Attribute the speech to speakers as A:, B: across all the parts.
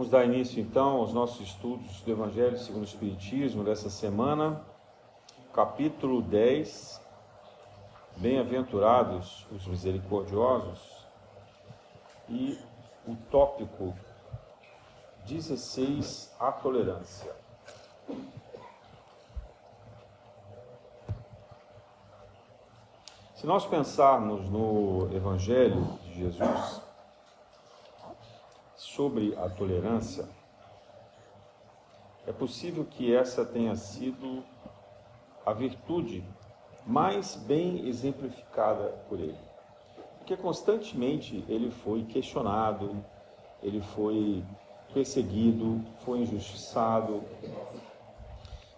A: Vamos dar início então aos nossos estudos do Evangelho segundo o Espiritismo dessa semana, capítulo 10, Bem-aventurados os misericordiosos, e o tópico 16, a tolerância. Se nós pensarmos no Evangelho de Jesus sobre a tolerância, é possível que essa tenha sido a virtude mais bem exemplificada por ele. Porque constantemente ele foi questionado, ele foi perseguido, foi injustiçado,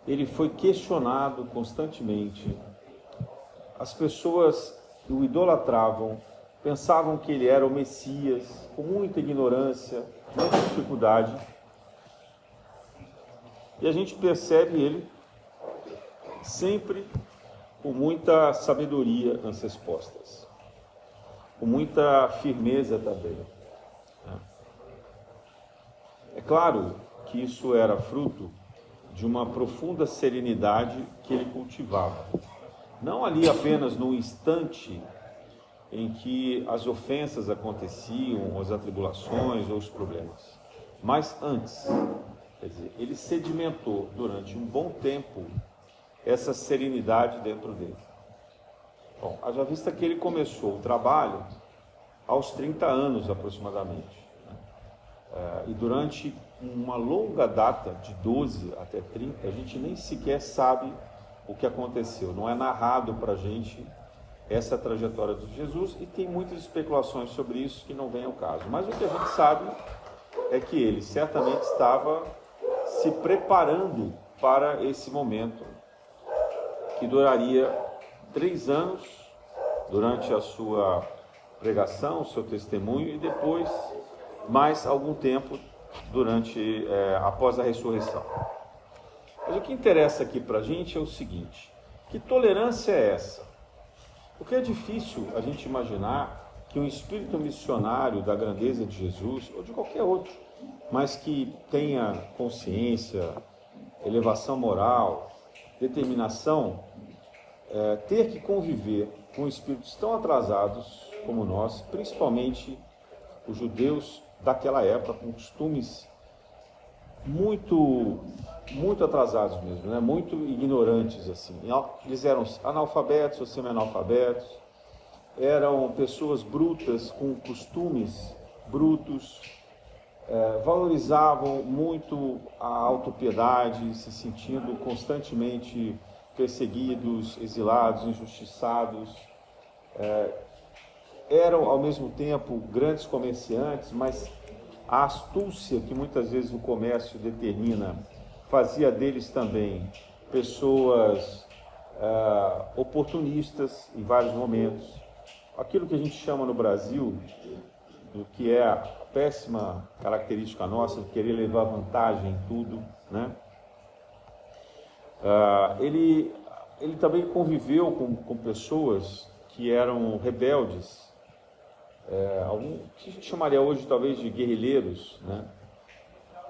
A: ele foi questionado constantemente. As pessoas o idolatravam, pensavam que ele era o Messias, com muita ignorância, muita dificuldade. E a gente percebe ele sempre com muita sabedoria nas respostas, com muita firmeza também. É claro que isso era fruto de uma profunda serenidade que ele cultivava. Não ali apenas no instante em que as ofensas aconteciam, as atribulações ou os problemas, mas antes. Quer dizer, ele sedimentou durante um bom tempo essa serenidade dentro dele. Bom, haja vista que ele começou o trabalho aos 30 anos aproximadamente, e durante uma longa data, de 12 até 30, a gente nem sequer sabe o que aconteceu, não é narrado para a gente essa trajetória de Jesus, e tem muitas especulações sobre isso que não vem ao caso. Mas o que a gente sabe é que ele certamente estava se preparando para esse momento, que duraria 3 anos durante a sua pregação, o seu testemunho, e depois mais algum tempo após a ressurreição. Mas o que interessa aqui para a gente é o seguinte: que tolerância é essa? Porque é difícil a gente imaginar que um espírito missionário da grandeza de Jesus, ou de qualquer outro, mas que tenha consciência, elevação moral, determinação, ter que conviver com espíritos tão atrasados como nós, principalmente os judeus daquela época, com costumes muito atrasados mesmo, né? Muito ignorantes, assim. Eles eram analfabetos ou semi-analfabetos, eram pessoas brutas, com costumes brutos, valorizavam muito a autopiedade, se sentindo constantemente perseguidos, exilados, injustiçados. Eram, ao mesmo tempo, grandes comerciantes, mas a astúcia que muitas vezes o comércio determina fazia deles também pessoas oportunistas em vários momentos. Aquilo que a gente chama no Brasil, do que é a péssima característica nossa, de querer levar vantagem em tudo, né? Ele também conviveu com pessoas que eram rebeldes, que a gente chamaria hoje talvez de guerrilheiros, né?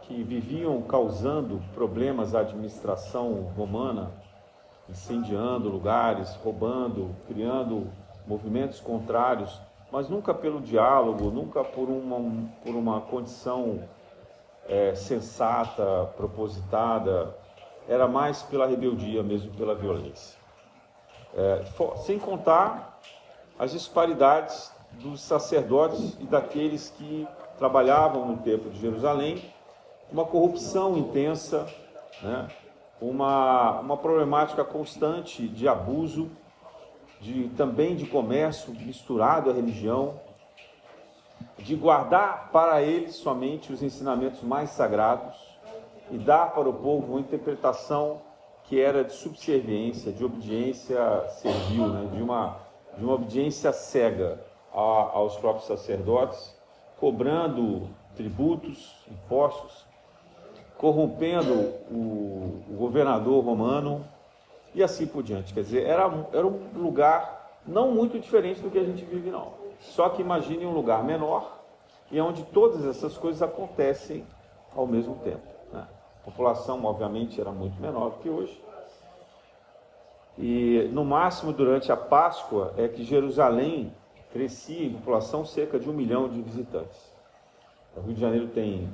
A: Que viviam causando problemas à administração romana, incendiando lugares, roubando, criando movimentos contrários, mas nunca pelo diálogo, nunca por uma condição sensata, propositada. Era mais pela rebeldia mesmo, pela violência. Sem contar as disparidades dos sacerdotes e daqueles que trabalhavam no templo de Jerusalém, uma corrupção intensa, né? uma problemática constante de abuso, também de comércio misturado à religião, de guardar para eles somente os ensinamentos mais sagrados e dar para o povo uma interpretação que era de subserviência, de obediência servil, né? de uma obediência cega aos próprios sacerdotes, cobrando tributos, impostos, corrompendo o governador romano e assim por diante. Quer dizer, era um lugar não muito diferente do que a gente vive, não. Só que imagine um lugar menor e onde todas essas coisas acontecem ao mesmo tempo, né? A população, obviamente, era muito menor do que hoje. E, no máximo, durante a Páscoa, é que Jerusalém crescia em população cerca de 1 milhão de visitantes. O Rio de Janeiro tem,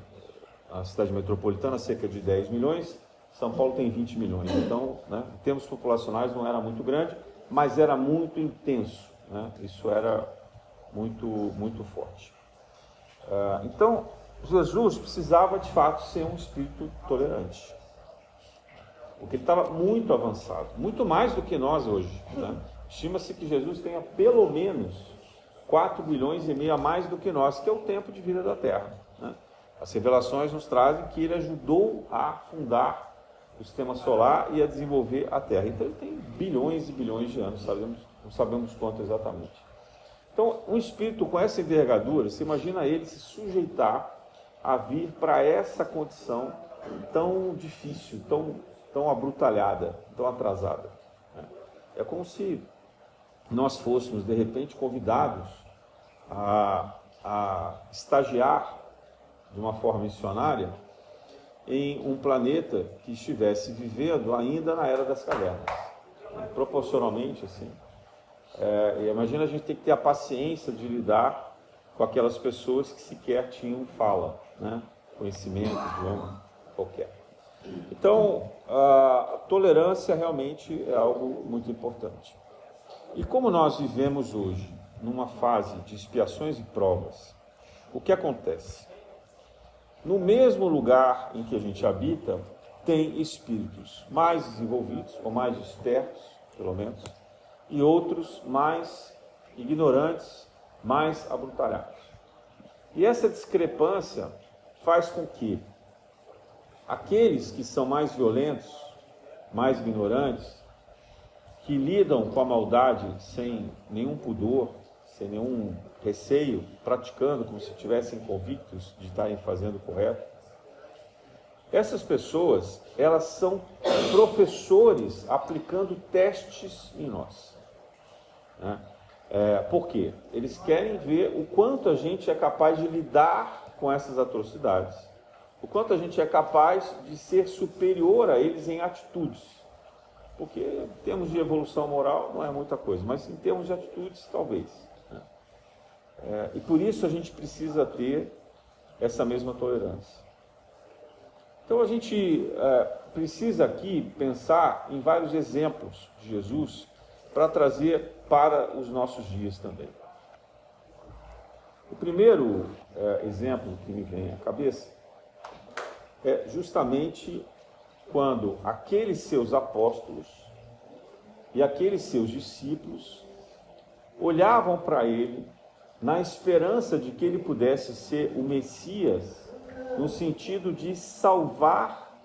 A: a cidade metropolitana, cerca de 10 milhões, São Paulo tem 20 milhões. Então, né, em termos populacionais, não era muito grande, mas era muito intenso, né? Isso era muito, muito forte. Então, Jesus precisava, de fato, ser um espírito tolerante. Porque ele estava muito avançado, muito mais do que nós hoje, né? Estima-se que Jesus tenha pelo menos 4 bilhões e meio a mais do que nós, que é o tempo de vida da Terra, né? As revelações nos trazem que ele ajudou a fundar o sistema solar e a desenvolver a Terra. Então ele tem bilhões e bilhões de anos, não sabemos quanto exatamente. Então, um espírito com essa envergadura, você imagina ele se sujeitar a vir para essa condição tão difícil, tão abrutalhada, tão atrasada, né? É como se nós fôssemos, de repente, convidados a estagiar de uma forma missionária em um planeta que estivesse vivendo ainda na Era das Cavernas, né? Proporcionalmente, assim. Imagina a gente ter que ter a paciência de lidar com aquelas pessoas que sequer tinham fala, né? Conhecimento, idioma, qualquer. Então, a tolerância realmente é algo muito importante. E como nós vivemos hoje numa fase de expiações e provas, o que acontece? No mesmo lugar em que a gente habita, tem espíritos mais desenvolvidos, ou mais espertos, pelo menos, e outros mais ignorantes, mais abrutalhados. E essa discrepância faz com que aqueles que são mais violentos, mais ignorantes, que lidam com a maldade sem nenhum pudor, sem nenhum receio, praticando como se estivessem convictos de estarem fazendo o correto, essas pessoas, elas são professores aplicando testes em nós, né? Por quê? Eles querem ver o quanto a gente é capaz de lidar com essas atrocidades, o quanto a gente é capaz de ser superior a eles em atitudes. Porque em termos de evolução moral não é muita coisa, mas em termos de atitudes, talvez, né? E por isso a gente precisa ter essa mesma tolerância. Então a gente precisa aqui pensar em vários exemplos de Jesus para trazer para os nossos dias também. O primeiro exemplo que me vem à cabeça é justamente quando aqueles seus apóstolos e aqueles seus discípulos olhavam para ele na esperança de que ele pudesse ser o Messias, no sentido de salvar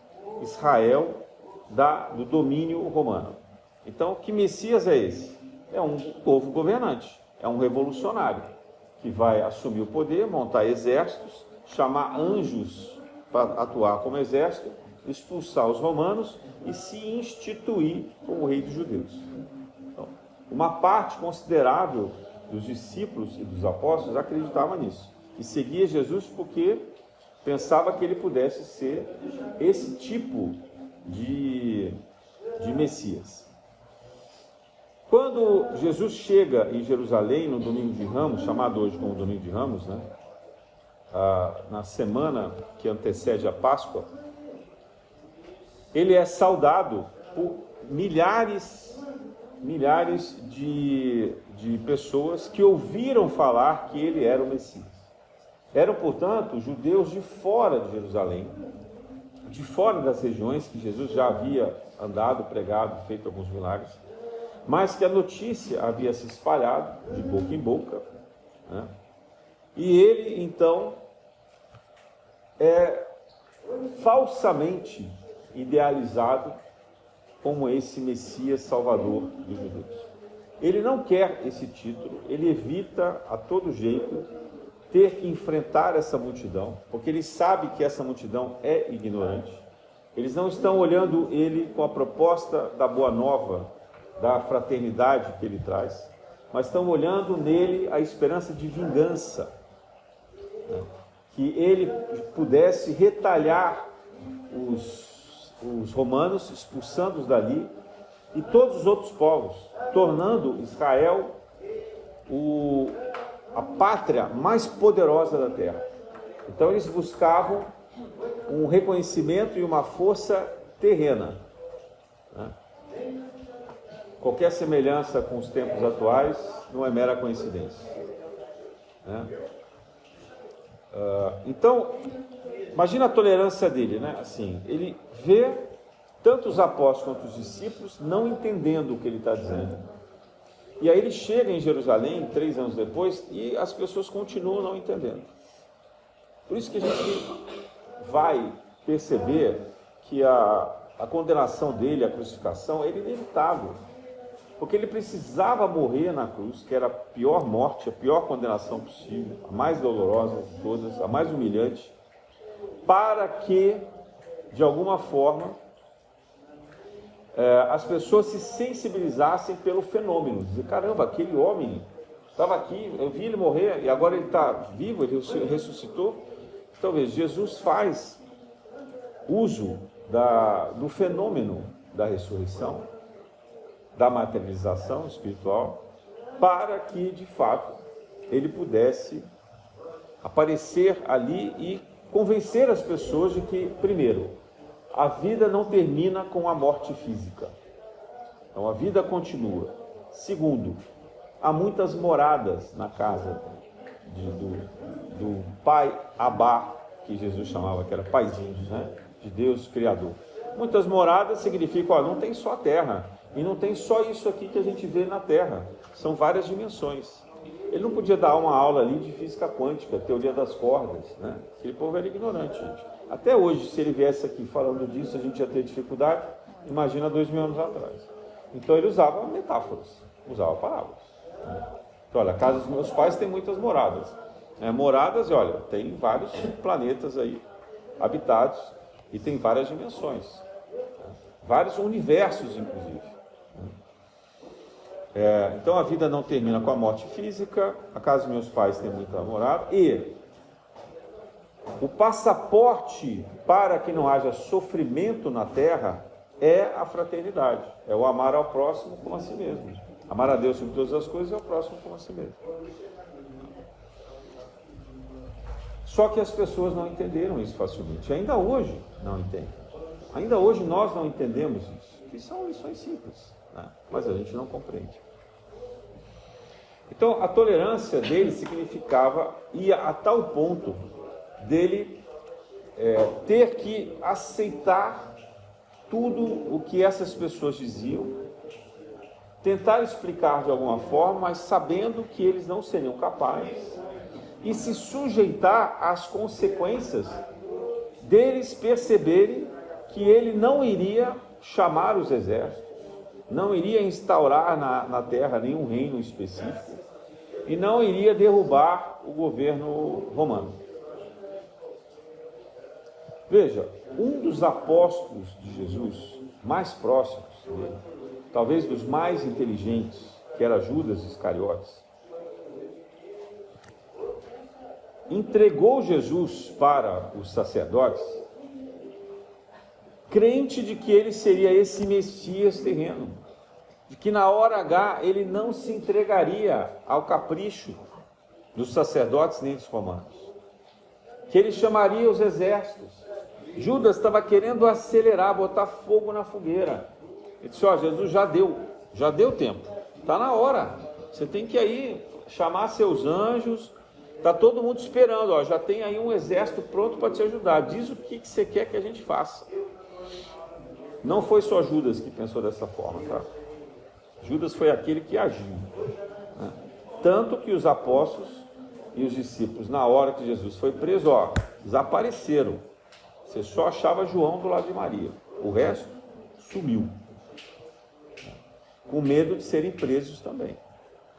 A: Israel do domínio romano. Então, que Messias é esse? É um povo governante, é um revolucionário, que vai assumir o poder, montar exércitos, chamar anjos para atuar como exército, expulsar os romanos e se instituir como rei dos judeus. Então, uma parte considerável dos discípulos e dos apóstolos acreditava nisso, e seguia Jesus porque pensava que ele pudesse ser esse tipo de Messias. Quando Jesus chega em Jerusalém no domingo de Ramos, chamado hoje como domingo de Ramos, né? Na semana que antecede a Páscoa, ele é saudado por milhares de pessoas que ouviram falar que ele era o Messias. Eram, portanto, judeus de fora de Jerusalém, de fora das regiões que Jesus já havia andado, pregado, feito alguns milagres, mas que a notícia havia se espalhado de boca em boca, né? E ele, então, é falsamente idealizado como esse Messias Salvador dos judeus. Ele não quer esse título, ele evita a todo jeito ter que enfrentar essa multidão, porque ele sabe que essa multidão é ignorante. Eles não estão olhando ele com a proposta da boa nova, da fraternidade que ele traz, mas estão olhando nele a esperança de vingança, né? que ele pudesse retalhar os romanos, expulsando-os dali, e todos os outros povos, tornando Israel a pátria mais poderosa da terra. Então eles buscavam um reconhecimento e uma força terrena, né? Qualquer semelhança com os tempos atuais não é mera coincidência, né? Então, imagina a tolerância dele, né? Assim, ele vê tanto os apóstolos quanto os discípulos não entendendo o que ele está dizendo. E aí ele chega em Jerusalém, 3 anos depois, e as pessoas continuam não entendendo. Por isso que a gente vai perceber que a condenação dele, a crucificação, era inevitável. Porque ele precisava morrer na cruz, que era a pior morte, a pior condenação possível, a mais dolorosa de todas, a mais humilhante, para que, de alguma forma, as pessoas se sensibilizassem pelo fenômeno. Dizer, caramba, aquele homem estava aqui, eu vi ele morrer, e agora ele está vivo, ele ressuscitou. Então, veja, Jesus faz uso do fenômeno da ressurreição, da materialização espiritual, para que, de fato, ele pudesse aparecer ali e convencer as pessoas de que, primeiro, a vida não termina com a morte física. Então, a vida continua. Segundo, há muitas moradas na casa do Pai Abá, que Jesus chamava, que era paizinho, né? De Deus Criador. Muitas moradas significam, não tem só a terra, e não tem só isso aqui que a gente vê na terra, são várias dimensões. Ele não podia dar uma aula ali de física quântica, teoria das cordas, né? Aquele povo era ignorante, gente. Até hoje, se ele viesse aqui falando disso, a gente ia ter dificuldade, imagina 2000 anos atrás. Então ele usava metáforas, usava parábolas. Então, olha, a casa dos meus pais tem muitas moradas. Moradas, e olha, tem vários planetas aí habitados e tem várias dimensões, vários universos, inclusive. Então a vida não termina com a morte física, a casa dos meus pais tem muita morada, e o passaporte para que não haja sofrimento na terra é a fraternidade, é o amar ao próximo como a si mesmo. Amar a Deus sobre todas as coisas e ao próximo como a si mesmo. Só que as pessoas não entenderam isso facilmente, ainda hoje não entendem. Ainda hoje nós não entendemos isso, que são lições simples, né? Mas a gente não compreende. Então a tolerância dele significava, ia a tal ponto dele ter que aceitar tudo o que essas pessoas diziam, tentar explicar de alguma forma, mas sabendo que eles não seriam capazes, e se sujeitar às consequências deles perceberem que ele não iria chamar os exércitos, não iria instaurar na terra nenhum reino específico e não iria derrubar o governo romano. Veja, um dos apóstolos de Jesus mais próximos dele, talvez dos mais inteligentes, que era Judas Iscariotes, entregou Jesus para os sacerdotes, crente de que ele seria esse Messias terreno, de que na hora H ele não se entregaria ao capricho dos sacerdotes nem dos romanos, que ele chamaria os exércitos. Judas estava querendo acelerar, botar fogo na fogueira. Ele disse, Jesus já deu tempo, está na hora, você tem que aí chamar seus anjos, está todo mundo esperando, já tem aí um exército pronto para te ajudar, diz o que você quer que a gente faça. Não foi só Judas que pensou dessa forma, tá? Judas foi aquele que agiu, né? Tanto que os apóstolos e os discípulos, na hora que Jesus foi preso, desapareceram. Você só achava João do lado de Maria, o resto sumiu, com medo de serem presos também,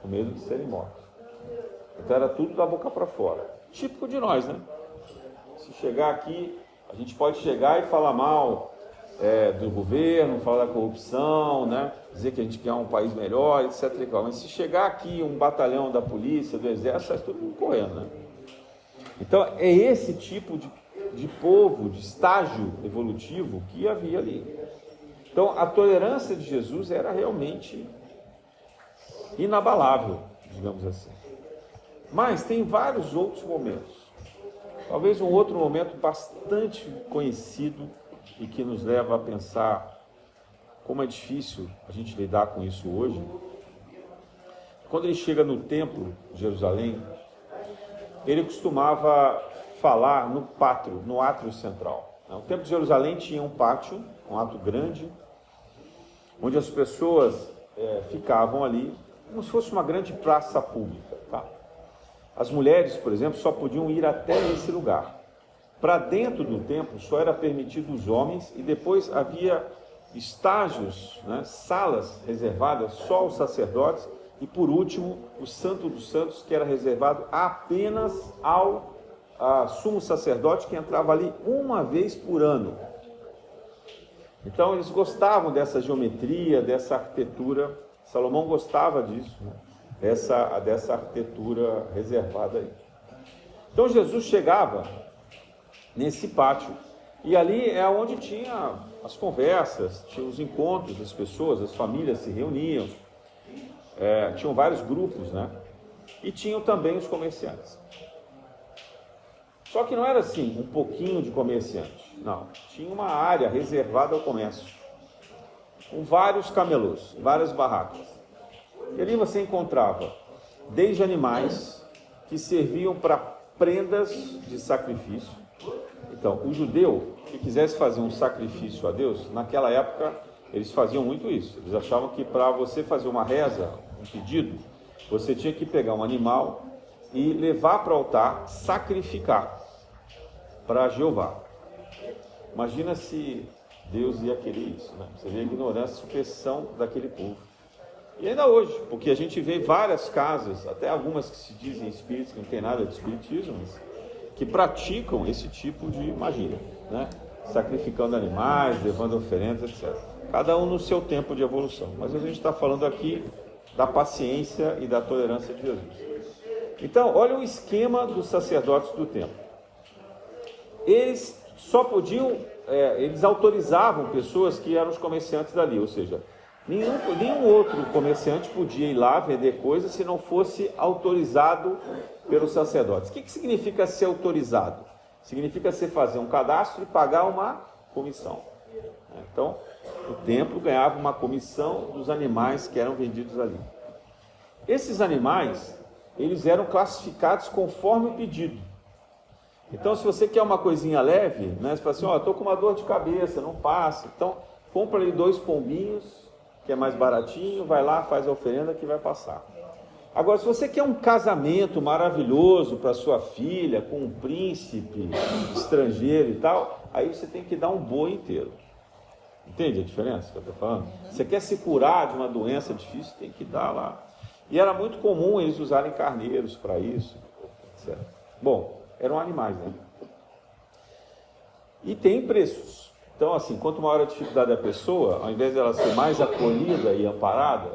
A: com medo de serem mortos. Então era tudo da boca para fora, típico de nós, né? Se chegar aqui, a gente pode chegar e falar mal do governo, falar da corrupção, né? Dizer que a gente quer um país melhor, etc. Mas se chegar aqui um batalhão da polícia, do exército, sai todo mundo correndo, né? Então, é esse tipo de povo, de estágio evolutivo que havia ali. Então, a tolerância de Jesus era realmente inabalável, digamos assim. Mas tem vários outros momentos. Talvez um outro momento bastante conhecido e que nos leva a pensar como é difícil a gente lidar com isso hoje. Quando ele chega no templo de Jerusalém, ele costumava falar no pátio, no átrio central. O templo de Jerusalém tinha um pátio, um átrio grande, onde as pessoas ficavam ali, como se fosse uma grande praça pública. Tá? As mulheres, por exemplo, só podiam ir até esse lugar. Para dentro do templo só era permitido os homens e depois havia estágios, né, salas reservadas só aos sacerdotes e, por último, o Santo dos Santos, que era reservado apenas ao sumo sacerdote, que entrava ali uma vez por ano. Então eles gostavam dessa geometria, dessa arquitetura. Salomão gostava disso, né? dessa arquitetura reservada aí. Então Jesus chegava nesse pátio e ali é onde tinha as conversas, tinha os encontros das pessoas, as famílias se reuniam, tinham vários grupos, né? E tinham também os comerciantes. Só que não era assim, um pouquinho de comerciante. Não, tinha uma área reservada ao comércio, com vários camelôs, várias barracas. E ali você encontrava desde animais que serviam para prendas de sacrifício. Então, o judeu que quisesse fazer um sacrifício a Deus, naquela época eles faziam muito isso. Eles achavam que para você fazer uma reza, um pedido, você tinha que pegar um animal e levar para o altar, sacrificar para Jeová. Imagina se Deus ia querer isso, né? Você vê a ignorância e superstição daquele povo. E ainda hoje, porque a gente vê várias casas, até algumas que se dizem espíritas, que não tem nada de espiritismo, mas que praticam esse tipo de magia, né? Sacrificando animais, levando oferendas, etc. Cada um no seu tempo de evolução. Mas a gente está falando aqui da paciência e da tolerância de Jesus. Então, olha o esquema dos sacerdotes do templo. Eles só podiam, eles autorizavam pessoas que eram os comerciantes dali, ou seja, nenhum outro comerciante podia ir lá vender coisas se não fosse autorizado pelos sacerdotes. O que significa ser autorizado? Significa você fazer um cadastro e pagar uma comissão. Então, o templo ganhava uma comissão dos animais que eram vendidos ali. Esses animais, eles eram classificados conforme o pedido. Então, se você quer uma coisinha leve, né, você fala assim, estou com uma dor de cabeça, não passa. Então, compra ali 2 pombinhos, que é mais baratinho, vai lá, faz a oferenda que vai passar. Agora, se você quer um casamento maravilhoso para sua filha, com um príncipe estrangeiro e tal, aí você tem que dar um boi inteiro. Entende a diferença que eu estou falando? Você quer se curar de uma doença difícil, tem que dar lá. E era muito comum eles usarem carneiros para isso, etc. Bom, eram animais, né? E tem preços. Então, assim, quanto maior a dificuldade da pessoa, ao invés dela ser mais acolhida e amparada,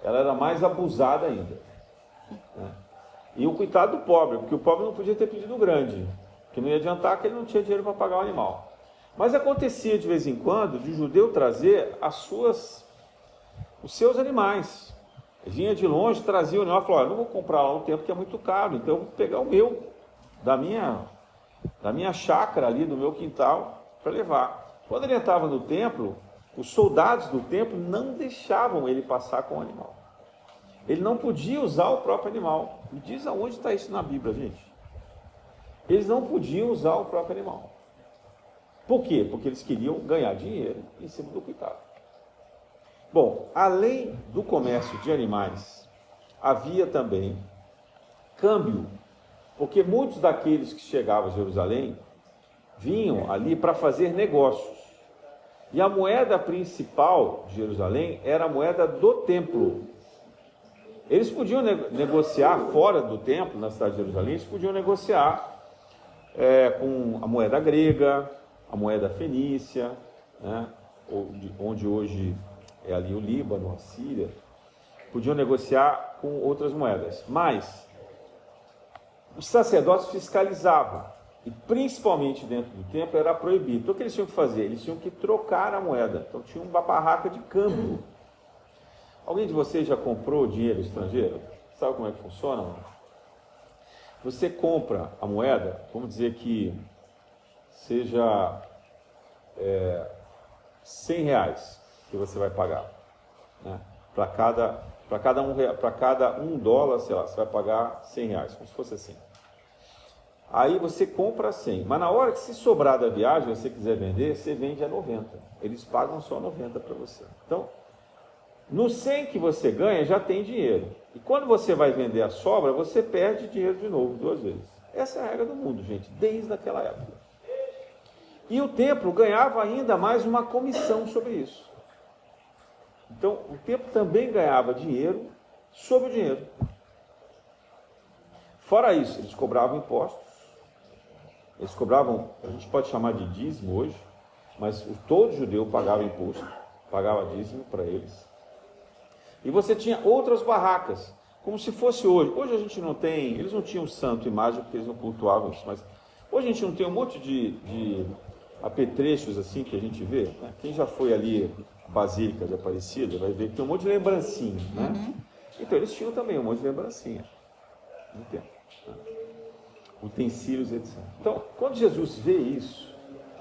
A: ela era mais abusada ainda. Né? E o coitado do pobre, porque o pobre não podia ter pedido grande, que não ia adiantar que ele não tinha dinheiro para pagar o animal. Mas acontecia de vez em quando de o judeu trazer os seus animais. Ele vinha de longe, trazia o animal e falou, não vou comprar lá um tempo que é muito caro, então eu vou pegar o meu, da minha chácara ali, do meu quintal, para levar. Quando ele entrava no templo, os soldados do templo não deixavam ele passar com o animal. Ele não podia usar o próprio animal. Me diz aonde está isso na Bíblia, gente. Eles não podiam usar o próprio animal. Por quê? Porque eles queriam ganhar dinheiro em cima do coitado. Bom, além do comércio de animais, havia também câmbio, porque muitos daqueles que chegavam a Jerusalém vinham ali para fazer negócios. E a moeda principal de Jerusalém era a moeda do templo. Eles podiam negociar fora do templo, na cidade de Jerusalém, eles podiam negociar com a moeda grega, a moeda fenícia, né, onde hoje é ali o Líbano, a Síria, podiam negociar com outras moedas. Mas, Os sacerdotes fiscalizavam, e principalmente dentro do templo era proibido. Então o que eles tinham que fazer? Eles tinham que trocar a moeda. Então tinha uma barraca de câmbio. Alguém de vocês já comprou dinheiro estrangeiro? Sabe como é que funciona? Você compra a moeda, vamos dizer que seja R$100 que você vai pagar, né? Para cada $1, sei lá, você vai pagar R$100, como se fosse assim. Aí você compra 100, mas na hora que se sobrar da viagem, você quiser vender, você vende a 90. Eles pagam só 90 para você. Então, no 100 que você ganha, já tem dinheiro. E quando você vai vender a sobra, você perde dinheiro de novo, 2 vezes. Essa é a regra do mundo, gente, desde aquela época. E o templo ganhava ainda mais uma comissão sobre isso. Então, o templo também ganhava dinheiro sobre o dinheiro. Fora isso, eles cobravam impostos. Eles cobravam, a gente pode chamar de dízimo hoje, mas todo judeu pagava imposto, pagava dízimo para eles. E você tinha outras barracas, como se fosse hoje. Hoje a gente não tem, eles não tinham santo imagem porque eles não cultuavam isso, mas hoje a gente não tem um monte de apetrechos assim que a gente vê, né? Quem já foi ali à Basílica de Aparecida vai ver que tem um monte de lembrancinha, né? Uhum. Então eles tinham também um monte de lembrancinha no tempo, né? Utensílios, etc. Então, quando Jesus vê isso,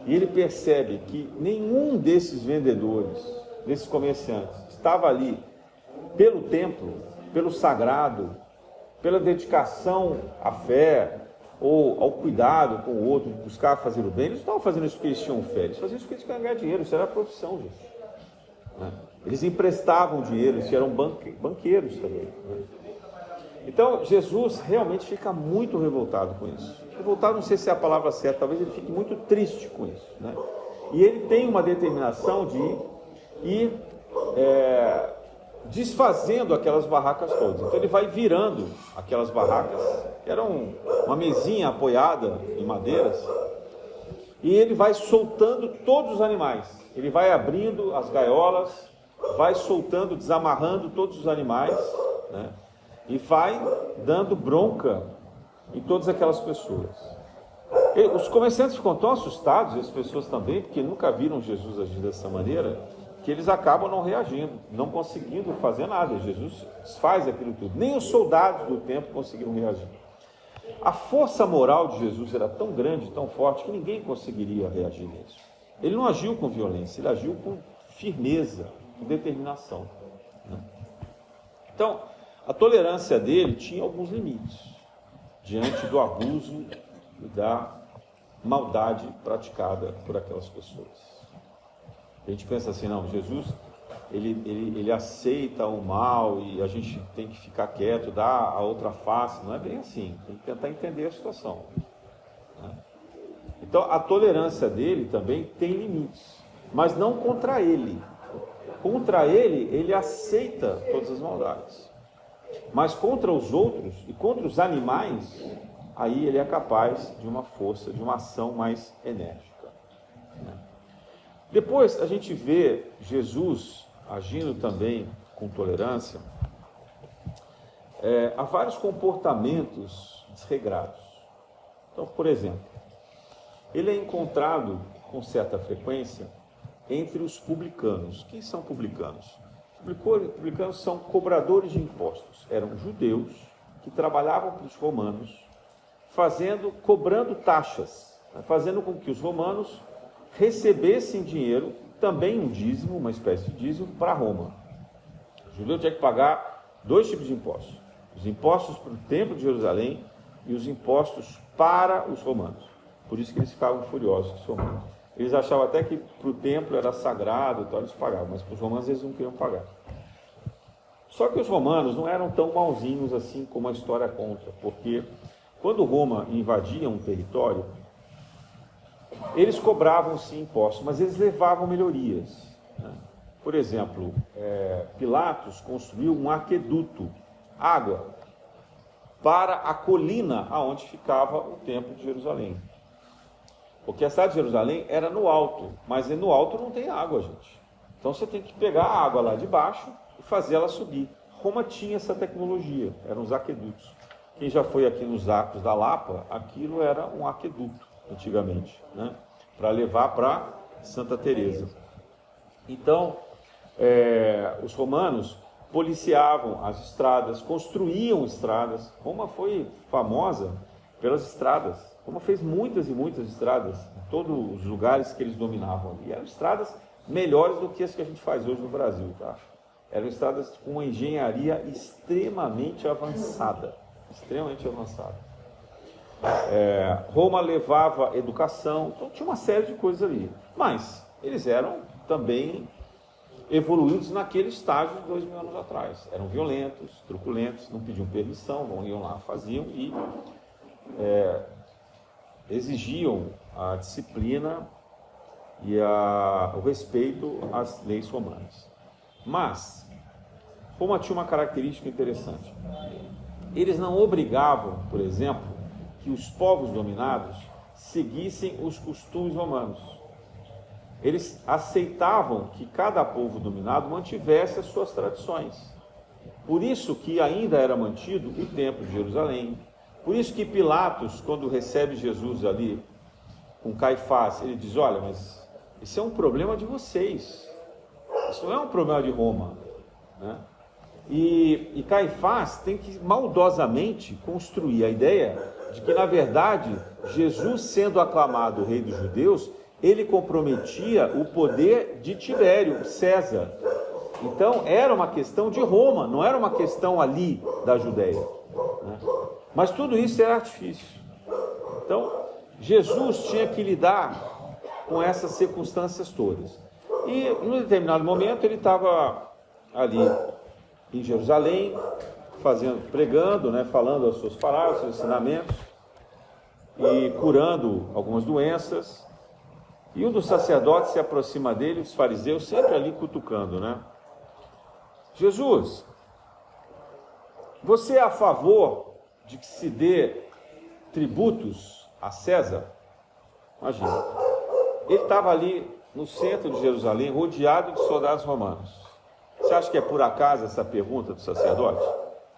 A: e ele percebe que nenhum desses vendedores, desses comerciantes, estava ali pelo templo, pelo sagrado, pela dedicação à fé, ou ao cuidado com o outro, de buscar fazer o bem, eles não estavam fazendo isso porque eles tinham fé, eles faziam isso porque eles queriam ganhar dinheiro, isso era a profissão, gente. Eles emprestavam dinheiro, eles eram banqueiros também, né? Então, Jesus realmente fica muito revoltado com isso. Revoltado, não sei se é a palavra certa, talvez ele fique muito triste com isso, né? E ele tem uma determinação de ir desfazendo aquelas barracas todas. Então, ele vai virando aquelas barracas, que eram uma mesinha apoiada em madeiras, e ele vai soltando todos os animais. Ele vai abrindo as gaiolas, vai soltando, desamarrando todos os animais, né? E vai dando bronca em todas aquelas pessoas. Os comerciantes ficam tão assustados, e as pessoas também, porque nunca viram Jesus agir dessa maneira, que eles acabam não reagindo, não conseguindo fazer nada. Jesus faz aquilo tudo. Nem os soldados do templo conseguiram reagir. A força moral de Jesus era tão grande, tão forte, que ninguém conseguiria reagir nisso. Ele não agiu com violência, ele agiu com firmeza, com determinação, né? Então, a tolerância dele tinha alguns limites diante do abuso e da maldade praticada por aquelas pessoas. A gente pensa assim, não, Jesus, ele aceita o mal e a gente tem que ficar quieto, dar a outra face. Não é bem assim, tem que tentar entender a situação, né? Então, a tolerância dele também tem limites, mas não contra ele. Contra ele, ele aceita todas as maldades. Mas contra os outros e contra os animais, aí ele é capaz de uma força, de uma ação mais enérgica, né? Depois a gente vê Jesus agindo também com tolerância. Há vários comportamentos desregrados. Então, por exemplo, ele é encontrado com certa frequência entre os publicanos. Quem são publicanos? Publicanos são cobradores de impostos. Eram judeus que trabalhavam para os romanos, cobrando taxas, né? Fazendo com que os romanos recebessem dinheiro, também um dízimo, uma espécie de dízimo, para Roma. O judeu tinha que pagar 2 tipos de impostos: os impostos para o templo de Jerusalém e os impostos para os romanos. Por isso que eles ficavam furiosos com os romanos. Eles achavam até que para o templo era sagrado, então eles pagavam, mas para os romanos eles não queriam pagar. Só que os romanos não eram tão malzinhos assim como a história conta, porque quando Roma invadia um território, eles cobravam sim impostos, mas eles levavam melhorias, né? Por exemplo, Pilatos construiu um aqueduto, água, para a colina aonde ficava o templo de Jerusalém. Porque a cidade de Jerusalém era no alto, mas no alto não tem água, gente. Então você tem que pegar a água lá de baixo e fazer ela subir. Roma tinha essa tecnologia, eram os aquedutos. Quem já foi aqui nos Arcos da Lapa, aquilo era um aqueduto, antigamente, né? Para levar para Santa Teresa. Então, os romanos policiavam as estradas, construíam estradas. Roma foi famosa pelas estradas. Roma fez muitas e muitas estradas em todos os lugares que eles dominavam. E eram estradas melhores do que as que a gente faz hoje no Brasil, tá? Eram estradas com uma engenharia extremamente avançada. Extremamente avançada. Roma levava educação, então tinha uma série de coisas ali. Mas eles eram também evoluídos naquele estágio de 2000 anos atrás. Eram violentos, truculentos, não pediam permissão, iam lá, faziam e exigiam a disciplina e o respeito às leis romanas. Mas Roma tinha uma característica interessante. Eles não obrigavam, por exemplo, que os povos dominados seguissem os costumes romanos. Eles aceitavam que cada povo dominado mantivesse as suas tradições. Por isso que ainda era mantido o Templo de Jerusalém. Por isso que Pilatos, quando recebe Jesus ali com Caifás, ele diz: olha, mas isso é um problema de vocês. Isso não é um problema de Roma, né? E Caifás tem que maldosamente construir a ideia de que, na verdade, Jesus, sendo aclamado o rei dos judeus, ele comprometia o poder de Tibério, César. Então, era uma questão de Roma, não era uma questão ali da Judéia, né? Mas tudo isso era artifício. Então, Jesus tinha que lidar com essas circunstâncias todas. E, num determinado momento, ele estava ali em Jerusalém, pregando, né, falando as suas palavras, os seus ensinamentos, e curando algumas doenças. E um dos sacerdotes se aproxima dele, os fariseus, sempre ali cutucando, né? Jesus, você é a favor de que se dê tributos a César? Imagina, ele estava ali no centro de Jerusalém, rodeado de soldados romanos. Você acha que é por acaso essa pergunta do sacerdote?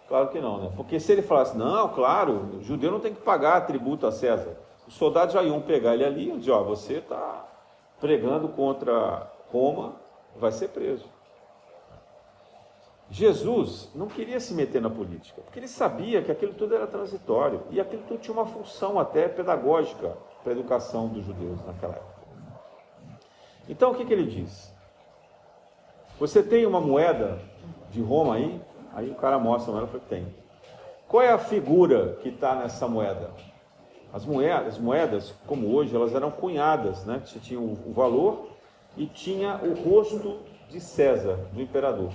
A: Claro que não, né? Porque se ele falasse, não, claro, o judeu não tem que pagar tributo a César, os soldados já iam pegar ele ali e dizer: ó, você está pregando contra Roma, vai ser preso. Jesus não queria se meter na política, porque ele sabia que aquilo tudo era transitório, e aquilo tudo tinha uma função até pedagógica para a educação dos judeus naquela época. Então, o que ele diz? Você tem uma moeda de Roma aí? Aí o cara mostra a moeda e fala: tem. Qual é a figura que está nessa moeda? As moedas, como hoje, elas eram cunhadas, né? Você tinha o valor e tinha o rosto de César, do imperador.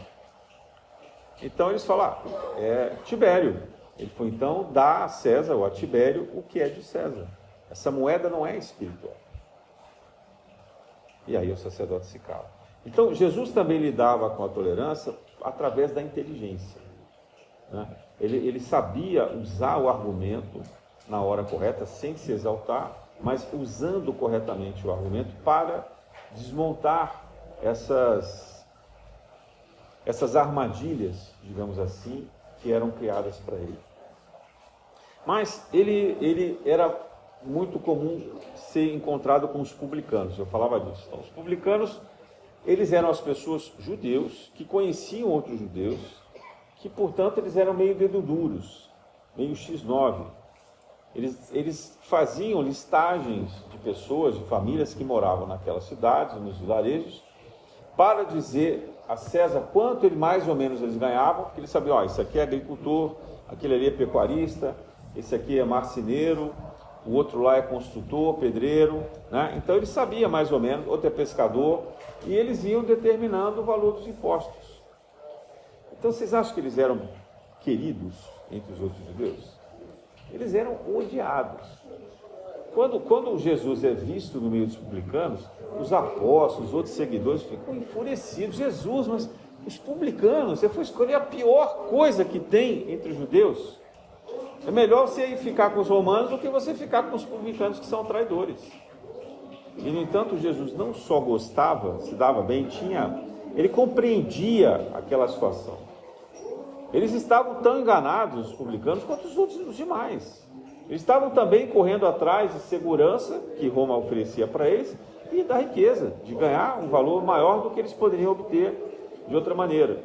A: Então eles falam: é Tibério. Ele foi então dar a César, ou a Tibério, o que é de César. Essa moeda não é espiritual. E aí o sacerdote se cala. Então Jesus também lidava com a tolerância através da inteligência, né? Ele sabia usar o argumento na hora correta, sem se exaltar, mas usando corretamente o argumento para desmontar essas armadilhas, digamos assim, que eram criadas para ele. Mas ele era muito comum ser encontrado com os publicanos, eu falava disso. Então, os publicanos, eles eram as pessoas judeus que conheciam outros judeus, que, portanto, eles eram meio dedo duros, meio X9. Eles faziam listagens de pessoas, de famílias que moravam naquelas cidades, nos vilarejos, para dizer a César quanto mais ou menos eles ganhavam, porque eles sabiam: ó, esse aqui é agricultor, aquele ali é pecuarista, esse aqui é marceneiro, o outro lá é construtor, pedreiro, né? Então ele sabia mais ou menos, outro é pescador, e eles iam determinando o valor dos impostos. Então vocês acham que eles eram queridos entre os outros judeus? Eles eram odiados. Quando Jesus é visto no meio dos publicanos, os apóstolos, os outros seguidores ficam enfurecidos. Jesus, mas os publicanos, você foi escolher a pior coisa que tem entre os judeus. É melhor você ir ficar com os romanos do que você ficar com os publicanos, que são traidores. E, no entanto, Jesus não só gostava, se dava bem, ele compreendia aquela situação. Eles estavam tão enganados, os publicanos, quanto os demais. Eles estavam também correndo atrás de segurança que Roma oferecia para eles e da riqueza, de ganhar um valor maior do que eles poderiam obter de outra maneira.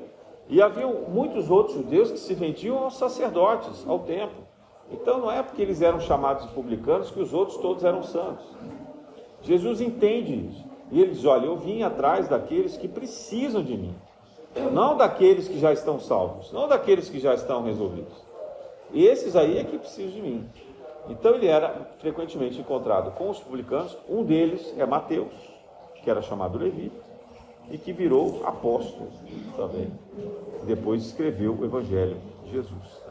A: E havia muitos outros judeus que se vendiam aos sacerdotes, ao templo. Então não é porque eles eram chamados de publicanos que os outros todos eram santos. Jesus entende isso. E ele diz, olha, eu vim atrás daqueles que precisam de mim. Não daqueles que já estão salvos, não daqueles que já estão resolvidos. Esses aí é que precisam de mim. Então ele era frequentemente encontrado com os publicanos. Um deles é Mateus, que era chamado Levi, e que virou apóstolo também. Depois escreveu o Evangelho de Jesus.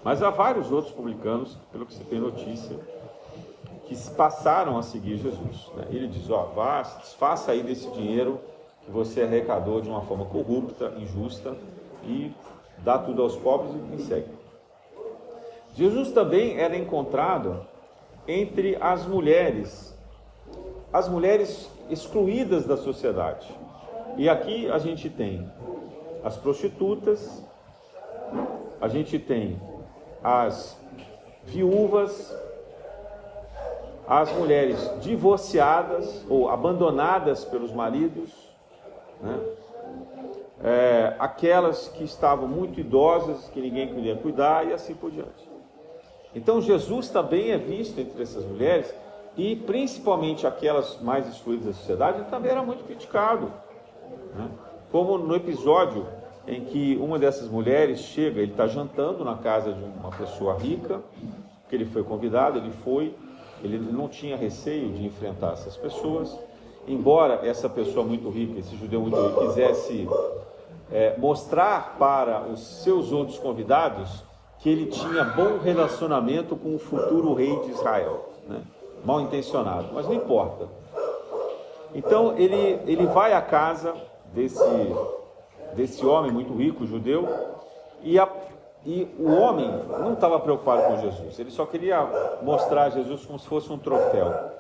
A: Mas há vários outros publicanos, pelo que você tem notícia, que passaram a seguir Jesus. Ele diz, vá, se desfaça aí desse dinheiro que você arrecadou de uma forma corrupta, injusta, e dá tudo aos pobres e me segue. Jesus também era encontrado entre as mulheres excluídas da sociedade. E aqui a gente tem as prostitutas, a gente tem as viúvas, as mulheres divorciadas ou abandonadas pelos maridos, aquelas que estavam muito idosas, que ninguém queria cuidar, e assim por diante. Então Jesus também é visto entre essas mulheres, e principalmente aquelas mais excluídas da sociedade, ele também era muito criticado. Como no episódio em que uma dessas mulheres chega, ele está jantando na casa de uma pessoa rica, que ele foi convidado, ele não tinha receio de enfrentar essas pessoas, embora essa pessoa muito rica, esse judeu muito rico, quisesse mostrar para os seus outros convidados que ele tinha bom relacionamento com o futuro rei de Israel, mal intencionado, mas não importa. Então ele vai à casa desse homem muito rico, judeu, e o homem não estava preocupado com Jesus, ele só queria mostrar Jesus como se fosse um troféu.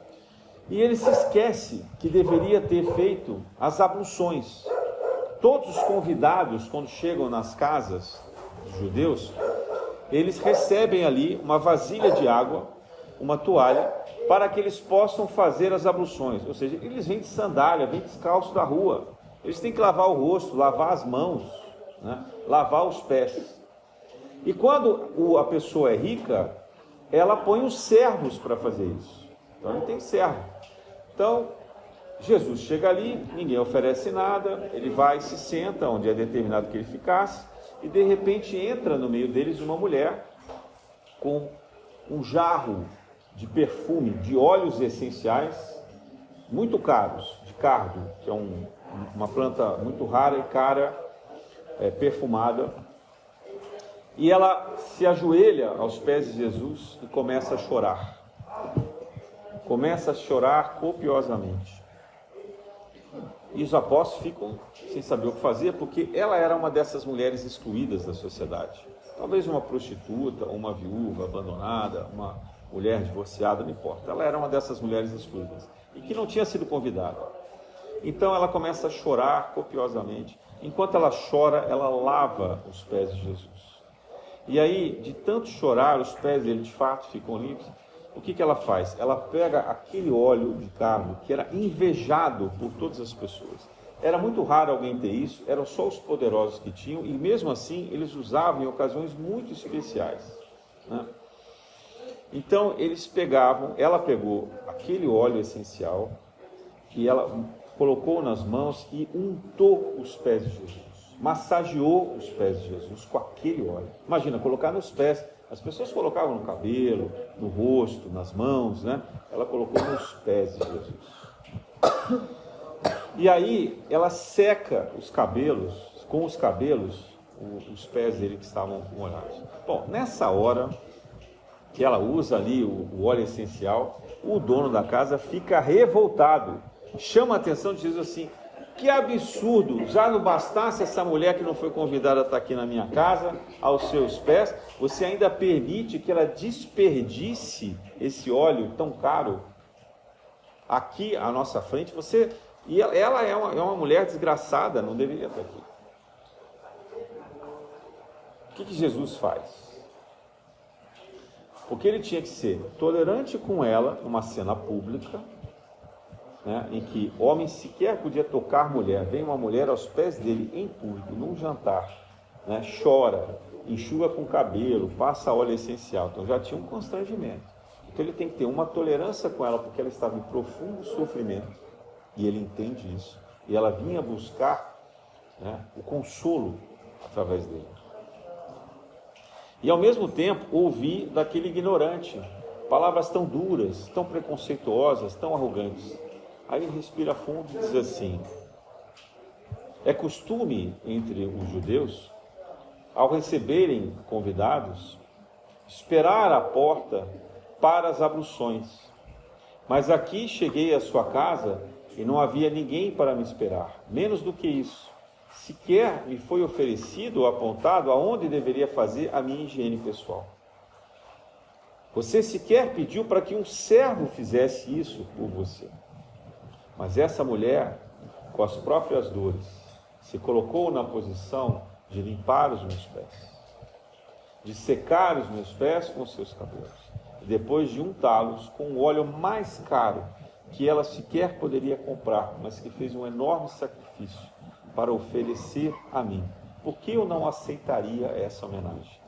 A: E ele se esquece que deveria ter feito as abluções. Todos os convidados, quando chegam nas casas dos judeus, eles recebem ali uma vasilha de água, uma toalha, para que eles possam fazer as abluções. Ou seja, eles vêm de sandália, vêm descalço da rua. Eles têm que lavar o rosto, lavar as mãos, lavar os pés. E quando a pessoa é rica, ela põe os servos para fazer isso. Então ele tem servo. Então Jesus chega ali, ninguém oferece nada, ele vai e se senta onde é determinado que ele ficasse, e de repente entra no meio deles uma mulher com um jarro de perfume, de óleos essenciais, muito caros, de cardo, que é uma planta muito rara e cara, perfumada. E ela se ajoelha aos pés de Jesus e começa a chorar. Começa a chorar copiosamente. E os apóstolos ficam sem saber o que fazer, porque ela era uma dessas mulheres excluídas da sociedade. Talvez uma prostituta, uma viúva abandonada, uma mulher divorciada, não importa. Ela era uma dessas mulheres excluídas e que não tinha sido convidada. Então ela começa a chorar copiosamente. Enquanto ela chora, ela lava os pés de Jesus. E aí, de tanto chorar, os pés dele de fato ficam limpos. O que ela faz? Ela pega aquele óleo de cardo que era invejado por todas as pessoas. Era muito raro alguém ter isso, eram só os poderosos que tinham, e mesmo assim eles usavam em ocasiões muito especiais. Então ela pegou aquele óleo essencial e ela colocou nas mãos e untou os pés de Jesus. Massageou os pés de Jesus com aquele óleo. Imagina, colocar nos pés. As pessoas colocavam no cabelo, no rosto, nas mãos, Ela colocou nos pés de Jesus. E aí ela seca os cabelos, com os cabelos, os pés dele que estavam molhados. Bom, nessa hora que ela usa ali o óleo essencial, o dono da casa fica revoltado. Chama a atenção de Jesus assim: que absurdo, já não bastasse essa mulher que não foi convidada a estar aqui na minha casa, aos seus pés, você ainda permite que ela desperdice esse óleo tão caro aqui à nossa frente? E ela é uma mulher desgraçada, não deveria estar aqui. O que Jesus faz? Porque ele tinha que ser tolerante com ela numa cena pública, né, em que homem sequer podia tocar mulher. Vem uma mulher aos pés dele em público, num jantar, né, chora, enxuga com cabelo, passa óleo essencial. Então já tinha um constrangimento. Então ele tem que ter uma tolerância com ela, porque ela estava em profundo sofrimento, e ele entende isso. E ela vinha buscar, né, o consolo através dele. E ao mesmo tempo ouvir daquele ignorante palavras tão duras, tão preconceituosas, tão arrogantes. Aí ele respira fundo e diz assim: é costume entre os judeus, ao receberem convidados, esperar à porta para as abluções. Mas aqui cheguei à sua casa e não havia ninguém para me esperar. Menos do que isso, sequer me foi oferecido ou apontado aonde deveria fazer a minha higiene pessoal. Você sequer pediu para que um servo fizesse isso por você. Mas essa mulher, com as próprias dores, se colocou na posição de limpar os meus pés, de secar os meus pés com os seus cabelos, e depois de untá-los com o óleo mais caro que ela sequer poderia comprar, mas que fez um enorme sacrifício para oferecer a mim. Por que eu não aceitaria essa homenagem?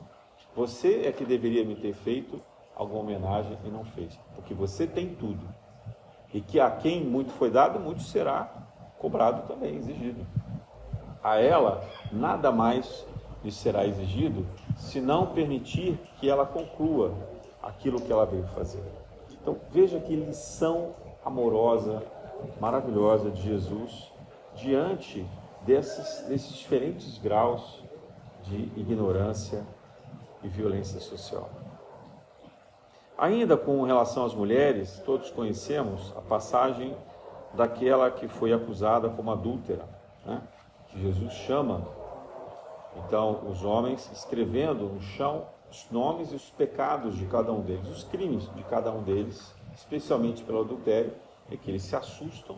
A: Você é que deveria me ter feito alguma homenagem e não fez, porque você tem tudo. E que a quem muito foi dado, muito será cobrado também, exigido. A ela, nada mais lhe será exigido, se não permitir que ela conclua aquilo que ela veio fazer. Então, veja que lição amorosa, maravilhosa de Jesus, diante desses diferentes graus de ignorância e violência social. Ainda com relação às mulheres, todos conhecemos a passagem daquela que foi acusada como adúltera, né? Que Jesus chama, então, os homens escrevendo no chão os nomes e os pecados de cada um deles, os crimes de cada um deles, especialmente pelo adultério, é que eles se assustam.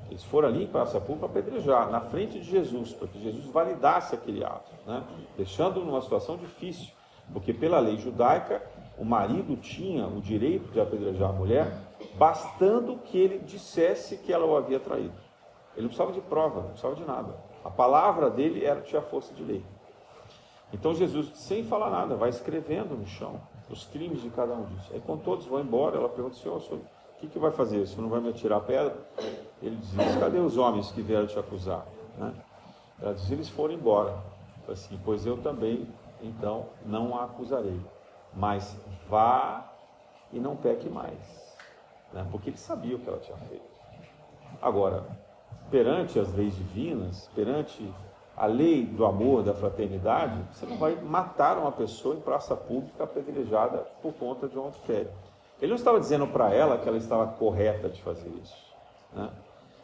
A: Eles foram ali em praça pública apedrejar, na frente de Jesus, para que Jesus validasse aquele ato, né? Deixando-o numa situação difícil, porque pela lei judaica, o marido tinha o direito de apedrejar a mulher, bastando que ele dissesse que ela o havia traído. Ele não precisava de prova, não precisava de nada. A palavra dele tinha força de lei. Então Jesus, sem falar nada, vai escrevendo no chão os crimes de cada um disso. Aí quando todos vão embora, ela pergunta: Senhor, o que vai fazer? O senhor não vai me atirar a pedra? Ele diz: cadê os homens que vieram te acusar? Né? Ela diz: eles foram embora. Assim, pois eu também, então, não a acusarei. Mas vá e não peque mais. Né? Porque ele sabia o que ela tinha feito. Agora, perante as leis divinas, perante a lei do amor, da fraternidade, você não vai matar uma pessoa em praça pública apedrejada por conta de um adultério. Ele não estava dizendo para ela que ela estava correta de fazer isso, né?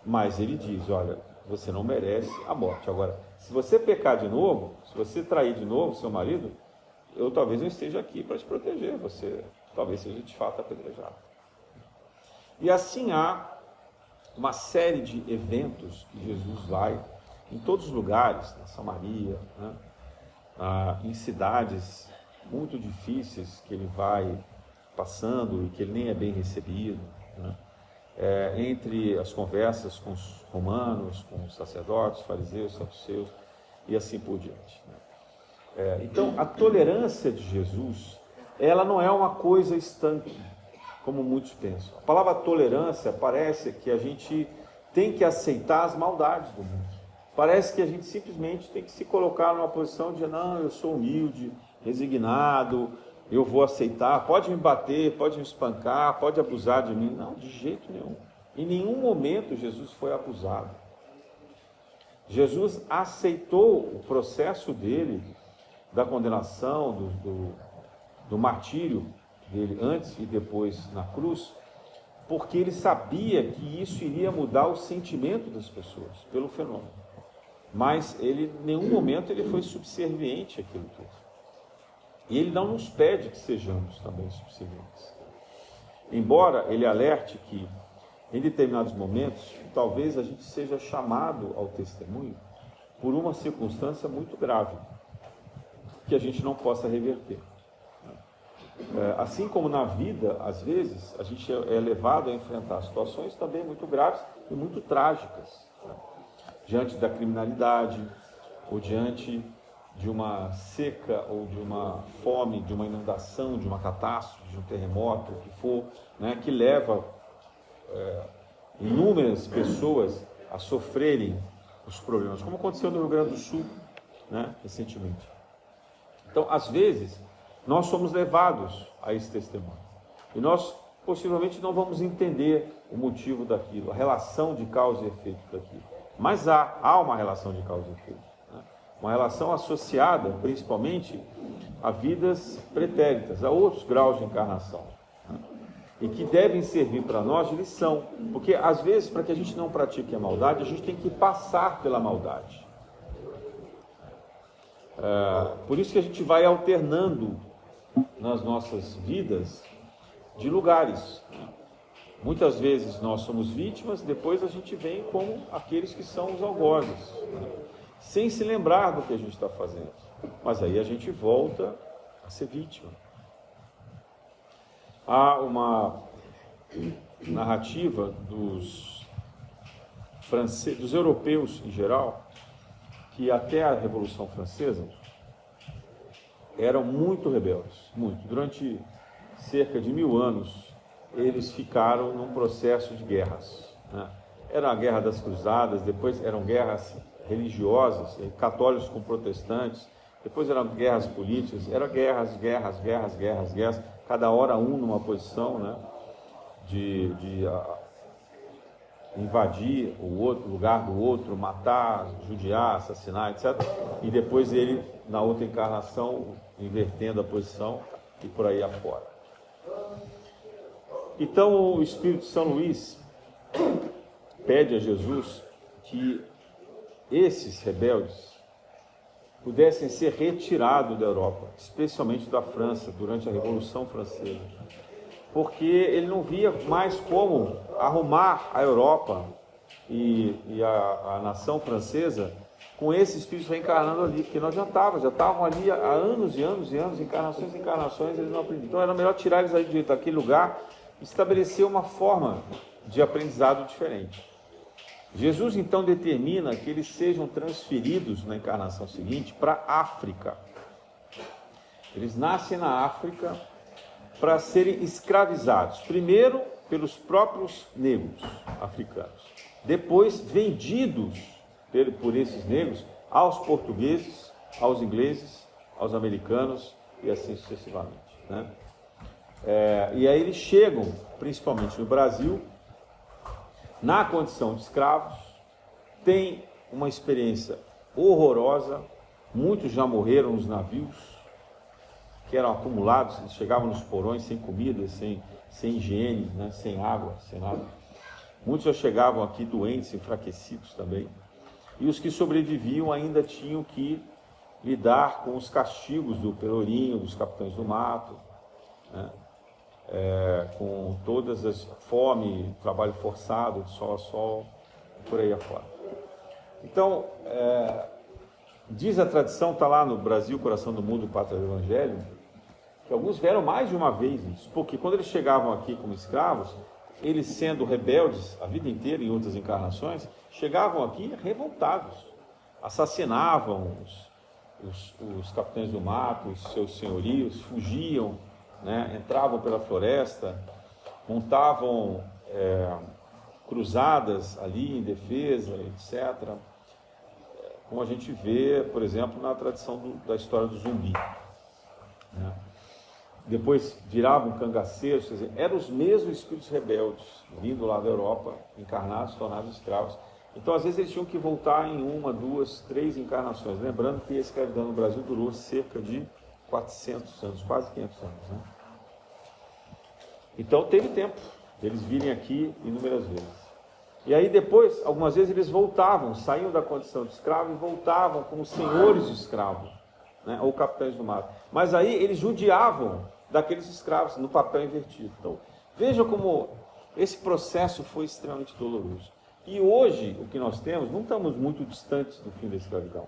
A: Mas ele diz: olha, você não merece a morte. Agora, se você pecar de novo, se você trair de novo seu marido, eu talvez não esteja aqui para te proteger, você talvez seja de fato apedrejado. E assim há uma série de eventos que Jesus vai em todos os lugares, na Samaria, né? Em cidades muito difíceis que ele vai passando e que ele nem é bem recebido, né? Entre as conversas com os romanos, com os sacerdotes, fariseus, saduceus e assim por diante, né? Então, a tolerância de Jesus, ela não é uma coisa estanque, como muitos pensam. A palavra tolerância parece que a gente tem que aceitar as maldades do mundo. Parece que a gente simplesmente tem que se colocar numa posição de: não, eu sou humilde, resignado, eu vou aceitar, pode me bater, pode me espancar, pode abusar de mim. Não, de jeito nenhum. Em nenhum momento Jesus foi abusado. Jesus aceitou o processo dele, da condenação, do martírio dele antes e depois na cruz, porque ele sabia que isso iria mudar o sentimento das pessoas pelo fenômeno. Mas ele, em nenhum momento, ele foi subserviente àquilo tudo. E ele não nos pede que sejamos também subservientes. Embora ele alerte que, em determinados momentos, talvez a gente seja chamado ao testemunho por uma circunstância muito grave. que a gente não possa reverter. Assim como na vida, às vezes, a gente é levado a enfrentar situações também muito graves e muito trágicas, né? Diante da criminalidade, ou diante de uma seca, ou de uma fome, de uma inundação, de uma catástrofe, de um terremoto, o que for, né? Que leva inúmeras pessoas a sofrerem os problemas, como aconteceu no Rio Grande do Sul, né? Recentemente. Então, às vezes, nós somos levados a esse testemunho. E nós, possivelmente, não vamos entender o motivo daquilo, a relação de causa e efeito daquilo. Mas há uma relação de causa e efeito, né? Uma relação associada, principalmente, a vidas pretéritas, a outros graus de encarnação, né? E que devem servir para nós de lição. Porque, às vezes, para que a gente não pratique a maldade, a gente tem que passar pela maldade. Por isso que a gente vai alternando nas nossas vidas de lugares. Muitas vezes nós somos vítimas, depois a gente vem como aqueles que são os algozes, né? Sem se lembrar do que a gente está fazendo. Mas aí a gente volta a ser vítima. Há uma narrativa dos europeus em geral, que até a Revolução Francesa eram muito rebeldes, muito. Durante cerca de 1000 anos, eles ficaram num processo de guerras, né? Era a Guerra das Cruzadas, depois eram guerras religiosas, católicos com protestantes, depois eram guerras políticas, eram guerras, cada hora um numa posição, né? de invadir o outro lugar do outro, matar, judiar, assassinar, etc. E depois ele, na outra encarnação, invertendo a posição e por aí afora. Então o Espírito São Luís pede a Jesus que esses rebeldes pudessem ser retirados da Europa, especialmente da França, durante a Revolução Francesa, porque ele não via mais como arrumar a Europa e a nação francesa com esse espírito reencarnando ali, porque não adiantava, já estavam ali há anos e anos e anos, encarnações, eles não aprendiam. Então era melhor tirar eles aí daquele lugar e estabelecer uma forma de aprendizado diferente. Jesus então determina que eles sejam transferidos na encarnação seguinte para a África. Eles nascem na África para serem escravizados, primeiro pelos próprios negros africanos, depois vendidos por esses negros aos portugueses, aos ingleses, aos americanos e assim sucessivamente, né? E aí eles chegam, principalmente no Brasil, na condição de escravos, têm uma experiência horrorosa, muitos já morreram nos navios, que eram acumulados, eles chegavam nos porões sem comida, sem higiene, né? Sem água, sem nada. Muitos já chegavam aqui doentes, enfraquecidos também. E os que sobreviviam ainda tinham que lidar com os castigos do pelourinho, dos capitães do mato, né? Com todas as fome, trabalho forçado, de sol a sol, por aí afora. Então, diz a tradição, está lá no Brasil, Coração do Mundo, Pátria do Evangelho, que alguns vieram mais de uma vez isso, porque quando eles chegavam aqui como escravos, eles sendo rebeldes a vida inteira em outras encarnações, chegavam aqui revoltados, assassinavam os capitães do mato, os seus senhorios, fugiam, né? Entravam pela floresta, montavam cruzadas ali em defesa, etc. Como a gente vê, por exemplo, na tradição da história do zumbi, né? Depois viravam cangaceiros, quer dizer, eram os mesmos espíritos rebeldes, vindo lá da Europa, encarnados, tornados escravos. Então, às vezes, eles tinham que voltar em 1, 2, 3 encarnações. Lembrando que a escravidão no Brasil durou cerca de 400 anos, quase 500 anos, né? Então, teve tempo deles virem aqui inúmeras vezes. E aí, depois, algumas vezes, eles voltavam, saíam da condição de escravo e voltavam como senhores de escravo, né? Ou capitães do mato. Mas aí, eles judiavam daqueles escravos, no papel invertido. Então, veja como esse processo foi extremamente doloroso. E hoje, o que nós temos, não estamos muito distantes do fim da escravidão,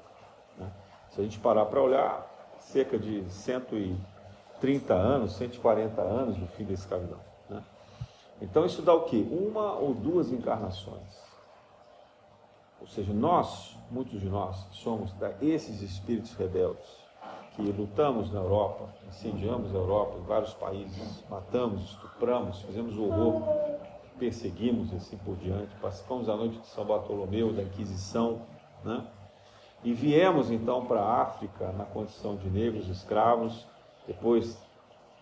A: né? Se a gente parar para olhar, cerca de 130 anos, 140 anos do fim da escravidão, né? Então isso dá o quê? 1 ou 2 encarnações. Ou seja, muitos de nós, somos esses espíritos rebeldes que lutamos na Europa, incendiamos a Europa em vários países, matamos, estupramos, fizemos horror, perseguimos e assim por diante, participamos da noite de São Bartolomeu, da Inquisição, né? E viemos então para a África na condição de negros escravos, depois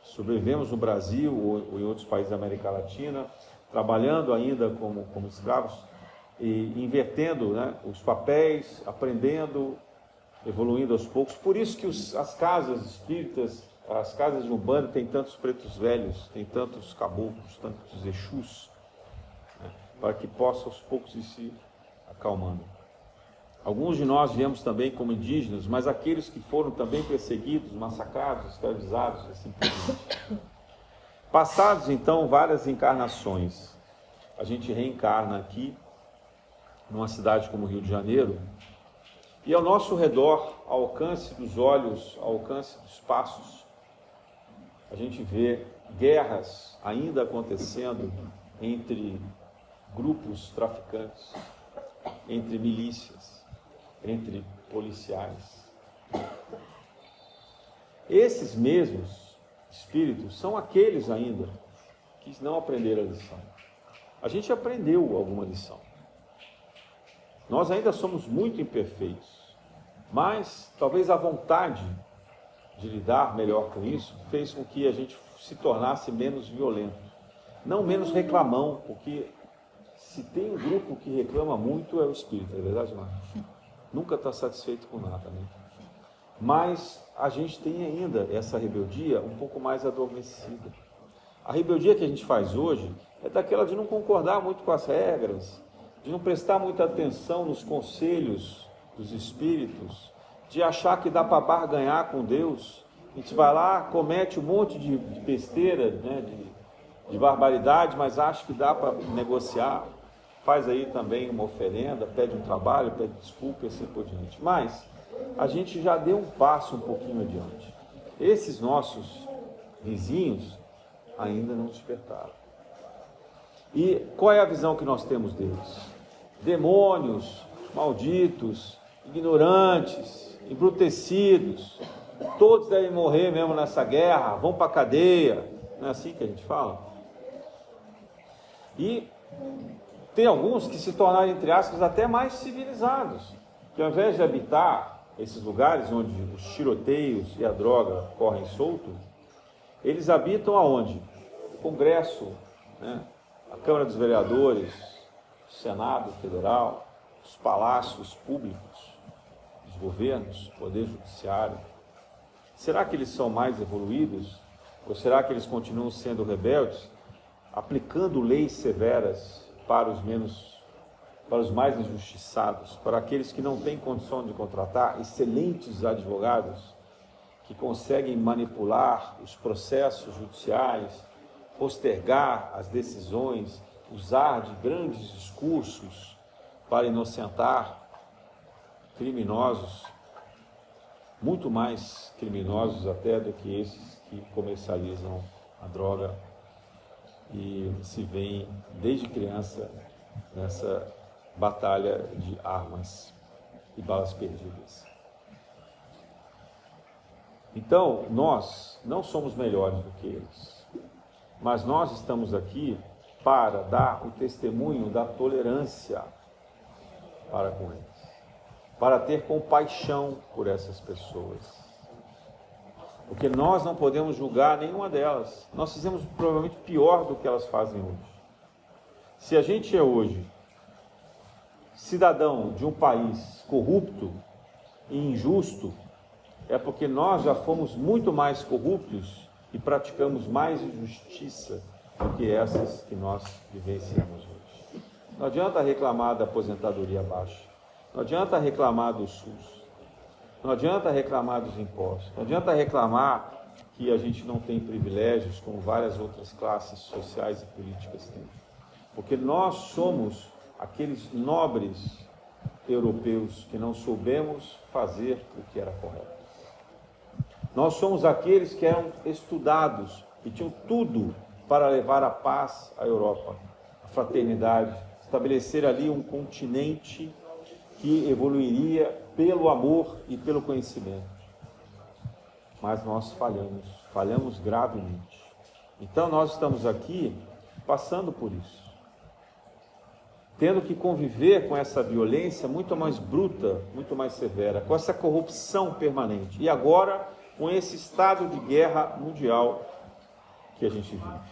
A: sobrevivemos no Brasil ou em outros países da América Latina, trabalhando ainda como escravos e invertendo, né, os papéis, aprendendo, evoluindo aos poucos. Por isso que as casas espíritas, as casas de Umbanda têm tantos pretos velhos, tem tantos caboclos, tantos exus, né, para que possa aos poucos ir se acalmando. Alguns de nós viemos também como indígenas, mas aqueles que foram também perseguidos, massacrados, escravizados, assim por diante. Passados então várias encarnações, a gente reencarna aqui, numa cidade como Rio de Janeiro, e ao nosso redor, ao alcance dos olhos, ao alcance dos passos, a gente vê guerras ainda acontecendo entre grupos traficantes, entre milícias, entre policiais. Esses mesmos espíritos são aqueles ainda que não aprenderam a lição. A gente aprendeu alguma lição. Nós ainda somos muito imperfeitos, mas talvez a vontade de lidar melhor com isso fez com que a gente se tornasse menos violento, não menos reclamão, porque se tem um grupo que reclama muito é o espírito, é verdade, Marcos? Nunca está satisfeito com nada, né? Mas a gente tem ainda essa rebeldia um pouco mais adormecida. A rebeldia que a gente faz hoje é daquela de não concordar muito com as regras, de não prestar muita atenção nos conselhos dos espíritos, de achar que dá para barganhar com Deus. A gente vai lá, comete um monte de besteira, né, de barbaridade, mas acha que dá para negociar, faz aí também uma oferenda, pede um trabalho, pede desculpa e assim por diante. Mas a gente já deu um passo um pouquinho adiante. Esses nossos vizinhos ainda não despertaram. E qual é a visão que nós temos deles? Demônios, malditos, ignorantes, embrutecidos, todos devem morrer mesmo nessa guerra, vão para a cadeia, não é assim que a gente fala? E tem alguns que se tornaram, entre aspas, até mais civilizados, que ao invés de habitar esses lugares onde os tiroteios e a droga correm solto, eles habitam aonde? O Congresso, né? A Câmara dos Vereadores, o Senado Federal, os palácios públicos, os governos, o Poder Judiciário. Será que eles são mais evoluídos? Ou será que eles continuam sendo rebeldes, aplicando leis severas para os mais injustiçados, para aqueles que não têm condição de contratar excelentes advogados, que conseguem manipular os processos judiciais, postergar as decisões, usar de grandes discursos para inocentar criminosos, muito mais criminosos até do que esses que comercializam a droga e se veem desde criança nessa batalha de armas e balas perdidas. Então, nós não somos melhores do que eles, mas nós estamos aqui para dar o testemunho da tolerância para com eles, para ter compaixão por essas pessoas, porque nós não podemos julgar nenhuma delas. Nós fizemos provavelmente pior do que elas fazem hoje. Se a gente é hoje cidadão de um país corrupto e injusto, é porque nós já fomos muito mais corruptos e praticamos mais injustiça do que essas que nós vivenciamos hoje. Não adianta reclamar da aposentadoria baixa, não adianta reclamar do SUS, não adianta reclamar dos impostos, não adianta reclamar que a gente não tem privilégios como várias outras classes sociais e políticas têm, porque nós somos aqueles nobres europeus que não soubemos fazer o que era correto. Nós somos aqueles que eram estudados e tinham tudo para levar a paz à Europa, a fraternidade, estabelecer ali um continente que evoluiria pelo amor e pelo conhecimento. Mas nós falhamos gravemente. Então nós estamos aqui passando por isso, tendo que conviver com essa violência muito mais bruta, muito mais severa, com essa corrupção permanente. E agora, com esse estado de guerra mundial que a gente vive.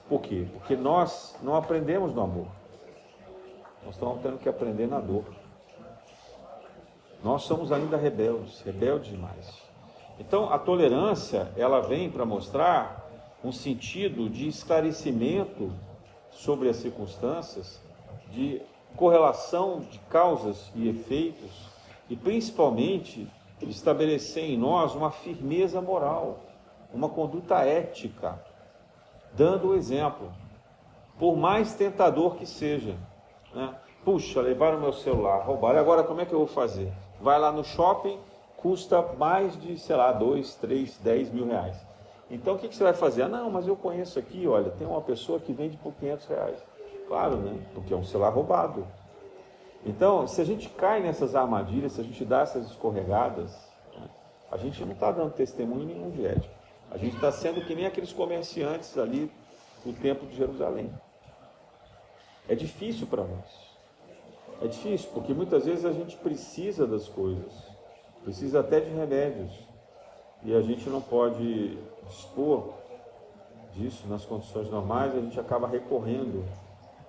A: Por quê? Porque nós não aprendemos no amor. Nós estamos tendo que aprender na dor. Nós somos ainda rebeldes demais. Então, a tolerância, ela vem para mostrar um sentido de esclarecimento sobre as circunstâncias, de correlação de causas e efeitos, e principalmente estabelecer em nós uma firmeza moral, uma conduta ética, dando o exemplo, por mais tentador que seja, né? Puxa, levaram o meu celular, roubaram, agora como é que eu vou fazer? Vai lá no shopping, custa mais de, 2, 3, 10 mil reais. Então o que você vai fazer? Não, mas eu conheço aqui, olha, tem uma pessoa que vende por 500 reais. Claro, né? Porque é um celular roubado. Então, se a gente cai nessas armadilhas, se a gente dá essas escorregadas, né, a gente não está dando testemunho nenhum de ética. A gente está sendo que nem aqueles comerciantes ali do Templo de Jerusalém. É difícil para nós. É difícil, porque muitas vezes a gente precisa das coisas, precisa até de remédios, e a gente não pode dispor disso nas condições normais, a gente acaba recorrendo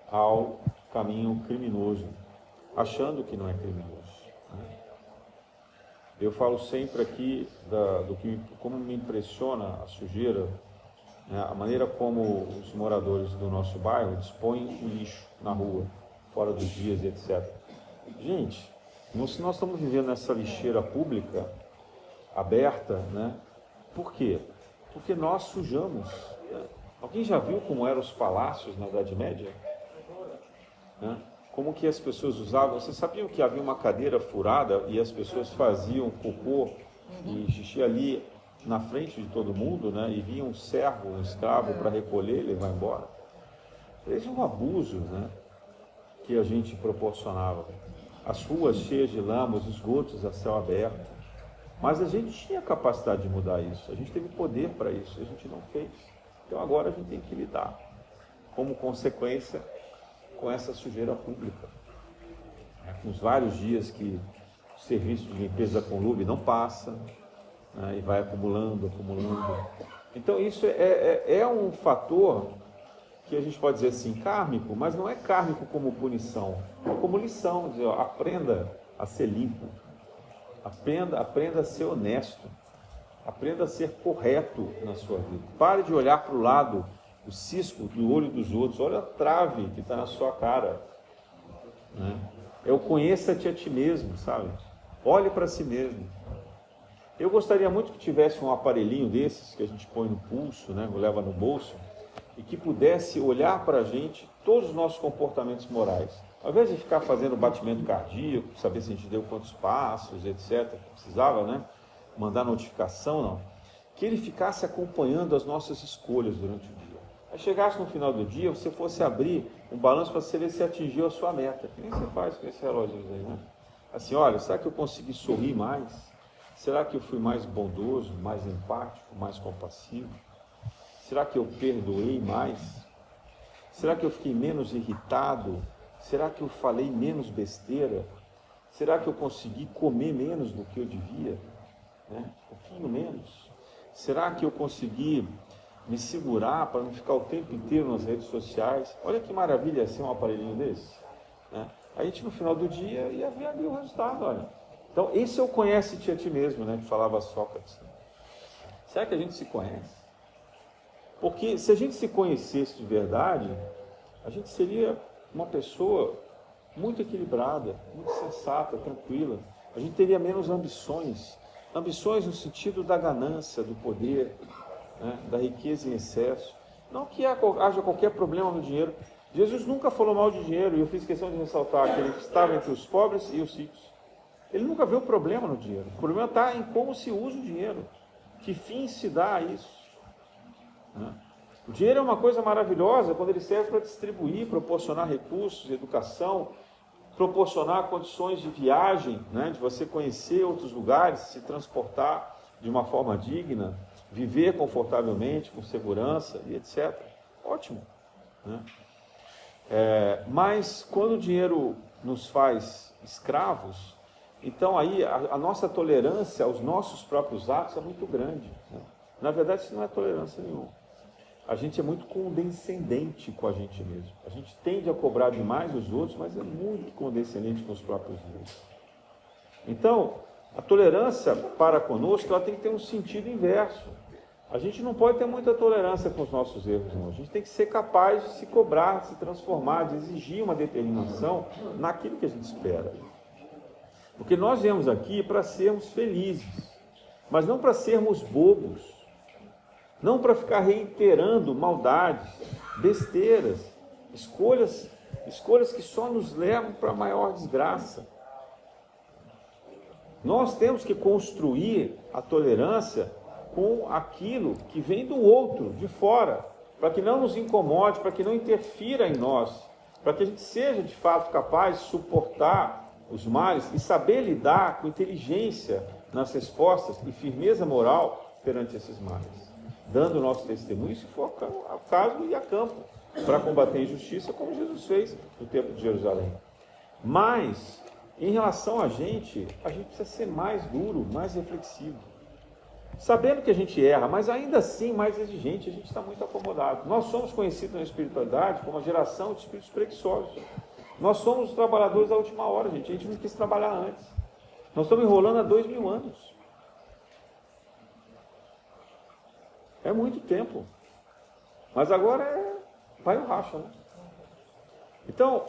A: ao caminho criminoso, achando que não é criminoso, né? Eu falo sempre aqui como me impressiona a sujeira, né, a maneira como os moradores do nosso bairro dispõem o lixo na rua, fora dos dias, etc. Gente, se nós estamos vivendo nessa lixeira pública, aberta, né? Por quê? Porque nós sujamos, né? Alguém já viu como eram os palácios na Idade Média? Né? Como que as pessoas usavam? Vocês sabiam que havia uma cadeira furada e as pessoas faziam cocô e xixi ali na frente de todo mundo, né? E vinha um servo, um escravo para recolher e levar embora? Esse é um abuso, né, que a gente proporcionava. As ruas cheias de lama, os esgotos a céu aberto. Mas a gente tinha capacidade de mudar isso, a gente teve poder para isso, a gente não fez. Então agora a gente tem que lidar, como consequência, com essa sujeira pública. Com os vários dias que o serviço de limpeza da Conlube não passa, né, e vai acumulando. Então isso é um fator que a gente pode dizer assim, kármico, mas não é kármico como punição, é como lição, dizer, ó, aprenda a ser limpo, aprenda a ser honesto, aprenda a ser correto na sua vida. Pare de olhar para o lado, o cisco do olho dos outros, olha a trave que está na sua cara, né? Eu conheça-te a ti mesmo, sabe? Olhe para si mesmo. Eu gostaria muito que tivesse um aparelhinho desses que a gente põe no pulso, né, leva no bolso, e que pudesse olhar para a gente todos os nossos comportamentos morais. Ao invés de ficar fazendo batimento cardíaco, saber se a gente deu quantos passos, etc., precisava, né, mandar notificação, não. Que ele ficasse acompanhando as nossas escolhas durante o dia. Aí chegasse no final do dia, você fosse abrir um balanço para você ver se atingiu a sua meta. Que nem você faz com esse relógio aí, né? Assim, olha, será que eu consegui sorrir mais? Será que eu fui mais bondoso, mais empático, mais compassivo? Será que eu perdoei mais? Será que eu fiquei menos irritado? Será que eu falei menos besteira? Será que eu consegui comer menos do que eu devia? Né? Um pouquinho menos. Será que eu consegui me segurar para não ficar o tempo inteiro nas redes sociais? Olha que maravilha ser um aparelhinho desse, né? A gente no final do dia ia ver ali o resultado, olha. Então esse é o conhece-te a ti mesmo, né, que falava Sócrates. Será que a gente se conhece? Porque se a gente se conhecesse de verdade, a gente seria uma pessoa muito equilibrada, muito sensata, tranquila. A gente teria menos ambições. Ambições no sentido da ganância, do poder, né, da riqueza em excesso. Não que haja qualquer problema no dinheiro. Jesus nunca falou mal de dinheiro, e eu fiz questão de ressaltar que ele estava entre os pobres e os ricos. Ele nunca viu problema no dinheiro. O problema está em como se usa o dinheiro. Que fim se dá a isso? Né? O dinheiro é uma coisa maravilhosa quando ele serve para distribuir, proporcionar recursos, educação, proporcionar condições de viagem, né? De você conhecer outros lugares, se transportar de uma forma digna, viver confortavelmente, com segurança e etc. Ótimo. Né? Mas quando o dinheiro nos faz escravos, então aí a nossa tolerância aos nossos próprios atos é muito grande. Né? Na verdade, isso não é tolerância nenhuma. A gente é muito condescendente com a gente mesmo. A gente tende a cobrar demais os outros, mas é muito condescendente com os próprios erros. Então, a tolerância para conosco, ela tem que ter um sentido inverso. A gente não pode ter muita tolerância com os nossos erros, não. A gente tem que ser capaz de se cobrar, de se transformar, de exigir uma determinação naquilo que a gente espera. Porque nós viemos aqui para sermos felizes, mas não para sermos bobos, não para ficar reiterando maldades, besteiras, escolhas que só nos levam para a maior desgraça. Nós temos que construir a tolerância com aquilo que vem do outro, de fora, para que não nos incomode, para que não interfira em nós, para que a gente seja de fato capaz de suportar os males e saber lidar com inteligência nas respostas e firmeza moral perante esses males, dando o nosso testemunho, se for o caso, ir a campo, para combater a injustiça, como Jesus fez no tempo de Jerusalém. Mas, em relação a gente precisa ser mais duro, mais reflexivo. Sabendo que a gente erra, mas ainda assim mais exigente, a gente está muito acomodado. Nós somos conhecidos na espiritualidade como a geração de espíritos preguiçosos. Nós somos os trabalhadores da última hora, gente. A gente não quis trabalhar antes. Nós estamos enrolando há 2000 anos. É muito tempo. Mas agora vai o racha, né? Então,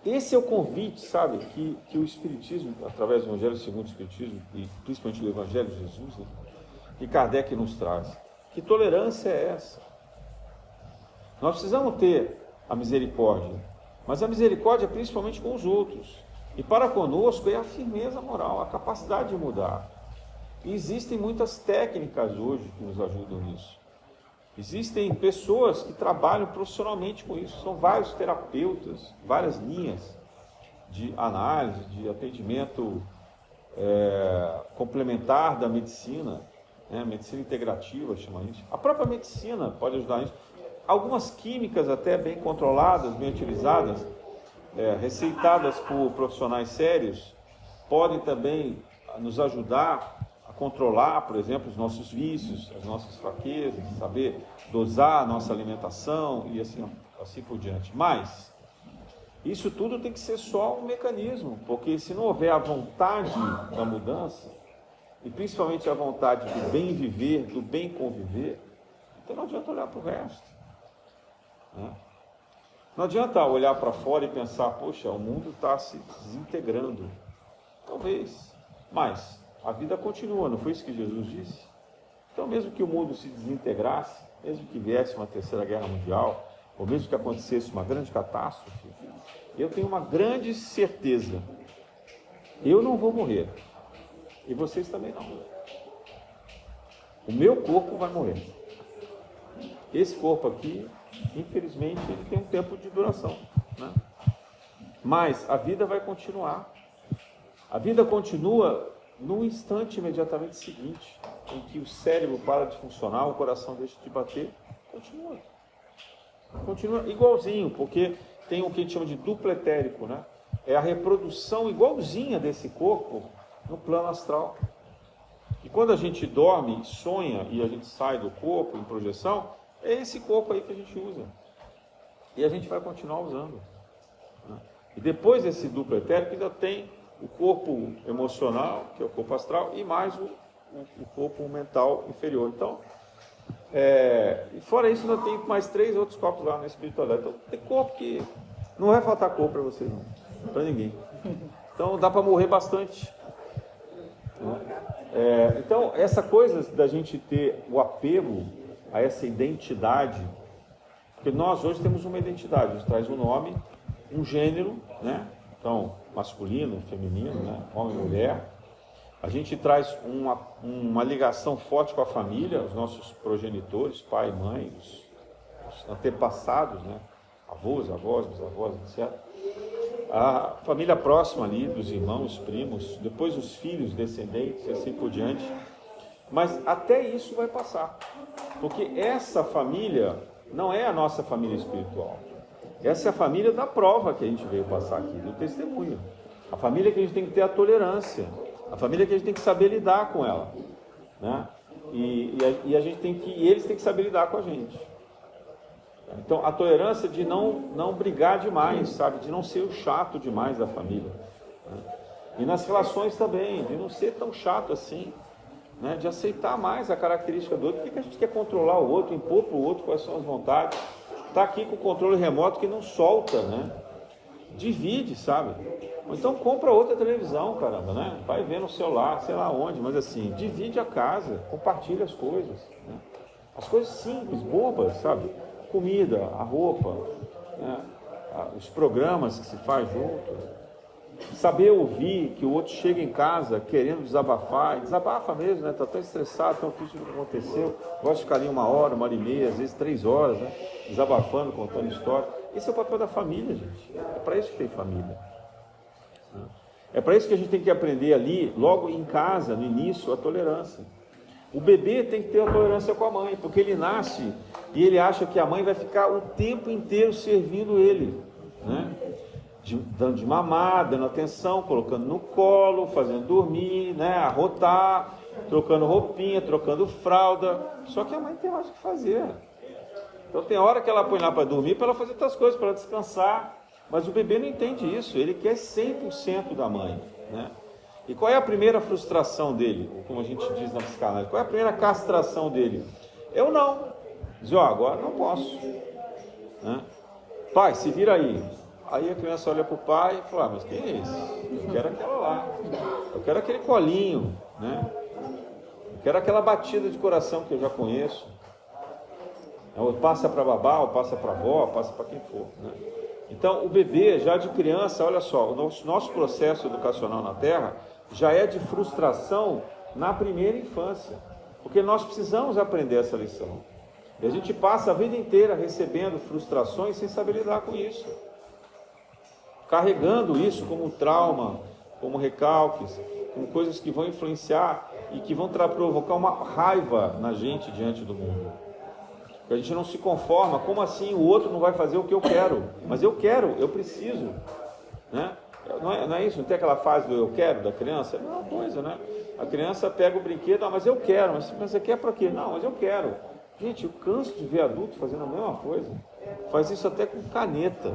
A: esse é o convite, sabe, que o Espiritismo, através do Evangelho segundo o Espiritismo, e principalmente do Evangelho de Jesus, né, que Kardec nos traz. Que tolerância é essa? Nós precisamos ter a misericórdia, mas a misericórdia é principalmente com os outros. E para conosco é a firmeza moral, a capacidade de mudar. E existem muitas técnicas hoje que nos ajudam nisso. Existem pessoas que trabalham profissionalmente com isso. São vários terapeutas, várias linhas de análise, de atendimento complementar da medicina, né? Medicina integrativa chama isso. A própria medicina pode ajudar nisso. Algumas químicas até bem controladas, bem utilizadas, receitadas por profissionais sérios, podem também nos ajudar a controlar, por exemplo, os nossos vícios, as nossas fraquezas, saber dosar a nossa alimentação e assim por diante. Mas isso tudo tem que ser só um mecanismo, porque se não houver a vontade da mudança, e principalmente a vontade do bem viver, do bem conviver, então não adianta olhar para o resto. Né? Não adianta olhar para fora e pensar, poxa, o mundo está se desintegrando. Talvez, mas a vida continua, não foi isso que Jesus disse? Então, mesmo que o mundo se desintegrasse, mesmo que viesse uma terceira guerra mundial, ou mesmo que acontecesse uma grande catástrofe, eu tenho uma grande certeza, eu não vou morrer, e vocês também não. O meu corpo vai morrer. Esse corpo aqui, infelizmente, ele tem um tempo de duração, né? Mas a vida vai continuar. A vida continua no instante imediatamente seguinte, em que o cérebro para de funcionar, o coração deixa de bater, continua. Continua igualzinho, porque tem o que a gente chama de duplo etérico, né? É a reprodução igualzinha desse corpo no plano astral. E quando a gente dorme, sonha e a gente sai do corpo em projeção, é esse corpo aí que a gente usa. E a gente vai continuar usando. Né? E depois desse duplo etérico ainda tem o corpo emocional, que é o corpo astral, e mais o corpo mental inferior. Então, e fora isso, ainda tem mais 3 outros corpos lá na espiritualidade. Então, tem corpo que não vai faltar corpo para vocês, não. Para ninguém. Então, dá para morrer bastante. Então, essa coisa da gente ter o apego a essa identidade, porque nós hoje temos uma identidade, a gente traz um nome, um gênero, né? Então, masculino, feminino, né? Homem e mulher, A gente traz uma ligação forte com a família, os nossos progenitores, pai e mãe, os antepassados, né? Avós, avós, bisavós, etc. A família próxima ali, dos irmãos, primos, depois os filhos, descendentes e assim por diante. Mas até isso vai passar, porque essa família não é a nossa família espiritual. Essa é a família da prova que a gente veio passar aqui, do testemunho. A família que a gente tem que ter a tolerância, a família que a gente tem que saber lidar com ela, né? E a gente tem que, e eles têm que saber lidar com a gente. Então, a tolerância de não brigar demais, sabe? De não ser o chato demais da família, né? E nas relações também, de não ser tão chato assim, né? De aceitar mais a característica do outro. Por que a gente quer controlar o outro, impor para o outro quais são as vontades? Está aqui com o controle remoto que não solta, né? Divide, sabe? Ou então compra outra televisão, caramba, né? Vai ver no celular, sei lá onde, mas assim, divide a casa, compartilha as coisas, né? As coisas simples, bobas, sabe? Comida, a roupa, né? Os programas que se faz junto. Saber ouvir que o outro chega em casa querendo desabafar, e desabafa mesmo, né? Está tão estressado, tão triste o que aconteceu, gosta de ficar ali 1 hora e meia, às vezes 3 horas, né? Desabafando, contando história. Esse é o papel da família, gente. É para isso que tem família. É para isso que a gente tem que aprender ali, logo em casa, no início, a tolerância. O bebê tem que ter a tolerância com a mãe, porque ele nasce e ele acha que a mãe vai ficar o tempo inteiro servindo ele, né? Dando de mamar, dando atenção, colocando no colo, fazendo dormir, né? Arrotar, trocando roupinha, trocando fralda. Só que a mãe tem mais o que fazer. Então tem hora que ela põe lá para dormir, para ela fazer outras coisas, para ela descansar. Mas o bebê não entende isso, ele quer 100% da mãe, né? E qual é a primeira frustração dele? Ou como a gente diz na psicanálise, qual é a primeira castração dele? Eu não. Diz, ó, agora não posso, né? Pai, se vira aí. Aí a criança olha para o pai e fala, mas quem é esse? Eu quero aquela lá. Eu quero aquele colinho, né? Eu quero aquela batida de coração que eu já conheço. Ou passa para babá, ou passa para avó, passa para quem for, né? Então, o bebê, já de criança, olha só, o nosso processo educacional na Terra já é de frustração na primeira infância, porque nós precisamos aprender essa lição. E a gente passa a vida inteira recebendo frustrações sem saber lidar com isso, carregando isso como trauma, como recalques, como coisas que vão influenciar e que vão provocar uma raiva na gente diante do mundo. A gente não se conforma, como assim o outro não vai fazer o que eu quero? Mas eu quero, eu preciso, né? Não é isso? Não tem aquela fase do eu quero da criança? É a mesma coisa, né? A criança pega o brinquedo, mas eu quero, mas você quer para quê? Não, mas eu quero. Gente, eu canso de ver adulto fazendo a mesma coisa. Faz isso até com caneta,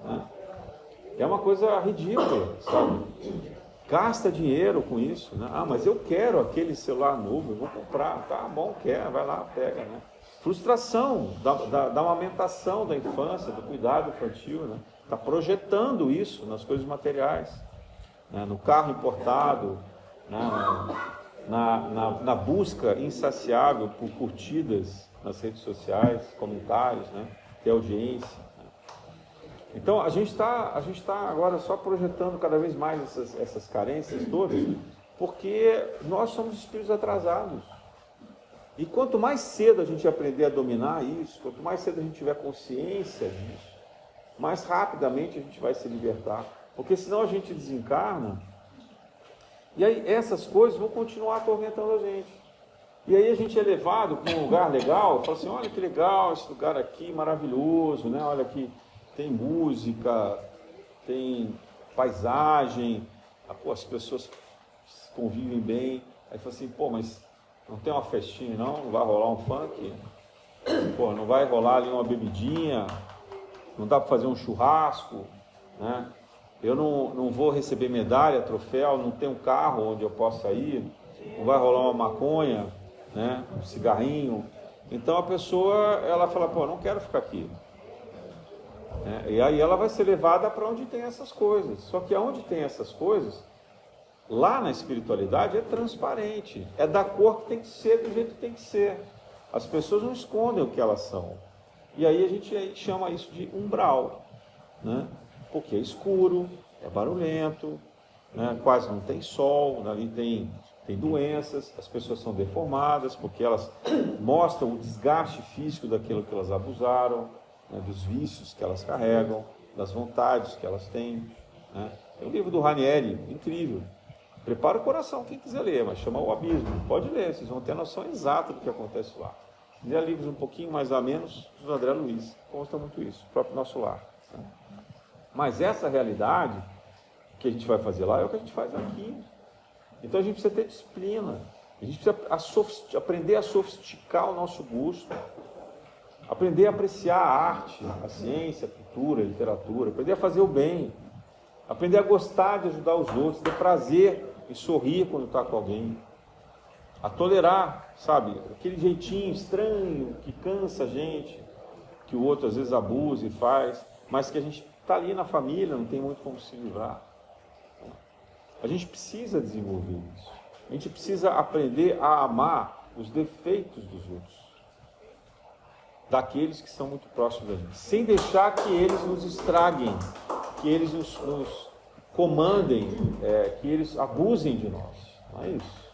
A: né? É uma coisa ridícula, sabe? Gasta dinheiro com isso, né? Ah, mas eu quero aquele celular novo, eu vou comprar. Tá bom, quer, vai lá, pega, né? Frustração da amamentação da infância, do cuidado infantil, né? Está projetando isso nas coisas materiais, né? No carro importado, né? na busca insaciável por curtidas nas redes sociais, comentários, né? Ter audiência, né? Então a gente tá agora só projetando cada vez mais essas carências todas, porque nós somos espíritos atrasados. E quanto mais cedo a gente aprender a dominar isso, quanto mais cedo a gente tiver consciência disso, mais rapidamente a gente vai se libertar. Porque senão a gente desencarna, e aí essas coisas vão continuar atormentando a gente. E aí a gente é levado para um lugar legal, fala assim, olha que legal esse lugar aqui, maravilhoso, né? Olha aqui, tem música, tem paisagem, as pessoas convivem bem. Aí fala assim, pô, mas não tem uma festinha não vai rolar um funk? Pô, não vai rolar ali uma bebidinha? Não dá para fazer um churrasco, né? Eu não vou receber medalha, troféu, não tenho um carro onde eu possa ir, não vai rolar uma maconha, né? Um cigarrinho. Então a pessoa, ela fala, pô, não quero ficar aqui. E aí ela vai ser levada para onde tem essas coisas. Só que aonde tem essas coisas, lá na espiritualidade é transparente, é da cor que tem que ser, do jeito que tem que ser. As pessoas não escondem o que elas são. E aí a gente chama isso de umbral, né? Porque é escuro, é barulhento, né? Quase não tem sol, ali tem têm doenças, as pessoas são deformadas, porque elas mostram o desgaste físico daquilo que elas abusaram, né, dos vícios que elas carregam, das vontades que elas têm. Né? Tem um livro do Ranieri, incrível. Prepara o coração, quem quiser ler, mas chama O Abismo. Pode ler, vocês vão ter a noção exata do que acontece lá. Se quiser livros um pouquinho mais a menos, do André Luiz, consta muito isso, o próprio Nosso Lar. Né? Mas essa realidade que a gente vai fazer lá é o que a gente faz aqui. Então a gente precisa ter disciplina, a gente precisa aprender a sofisticar o nosso gosto, aprender a apreciar a arte, a ciência, a cultura, a literatura, aprender a fazer o bem, aprender a gostar de ajudar os outros, ter prazer em sorrir quando está com alguém, a tolerar, sabe, aquele jeitinho estranho que cansa a gente, que o outro às vezes abusa e faz, mas que a gente está ali na família, não tem muito como se livrar. A gente precisa desenvolver isso. A gente precisa aprender a amar os defeitos dos outros, daqueles que são muito próximos da gente, sem deixar que eles nos estraguem, que eles nos comandem, que eles abusem de nós. Não é isso.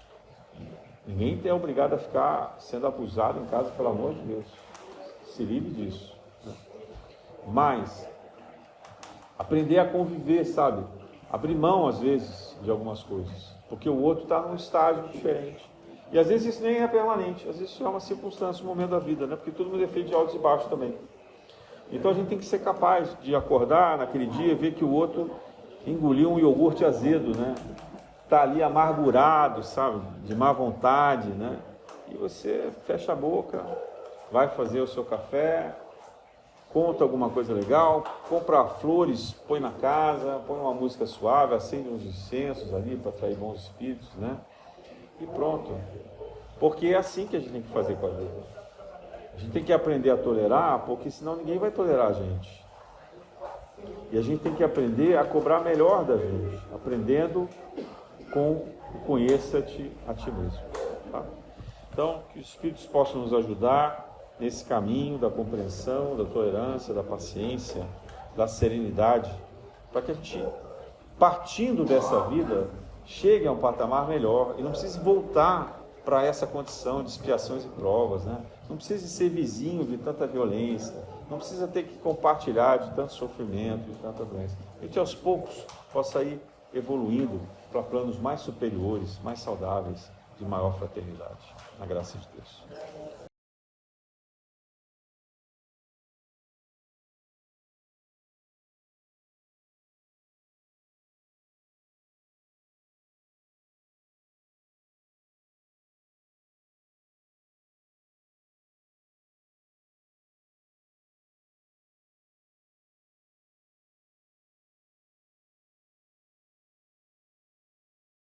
A: Ninguém é obrigado a ficar sendo abusado em casa, pelo amor de Deus. Se livre disso. Né? Mas aprender a conviver, sabe? Abrir mão, às vezes, de algumas coisas, porque o outro está num estágio diferente. E às vezes isso nem é permanente, às vezes isso é uma circunstância, um momento da vida, né? Porque todo mundo é feito de altos e baixos também. Então a gente tem que ser capaz de acordar naquele dia e ver que o outro engoliu um iogurte azedo, né? Está ali amargurado, sabe? De má vontade, né? E você fecha a boca, vai fazer o seu café, conta alguma coisa legal, compra flores, põe na casa, põe uma música suave, acende uns incensos ali para atrair bons espíritos, né? E pronto. Porque é assim que a gente tem que fazer com a vida. A gente tem que aprender a tolerar, porque senão ninguém vai tolerar a gente. E a gente tem que aprender a cobrar melhor da gente, aprendendo com o conheça-te a ti mesmo. Tá? Então, que os espíritos possam nos ajudar nesse caminho da compreensão, da tolerância, da paciência, da serenidade, para que a gente, partindo dessa vida, chegue a um patamar melhor e não precise voltar para essa condição de expiações e provas, né? Não precisa ser vizinho de tanta violência, não precisa ter que compartilhar de tanto sofrimento, de tanta doença. A gente aos poucos possa ir evoluindo para planos mais superiores, mais saudáveis, de maior fraternidade. Na graça de Deus.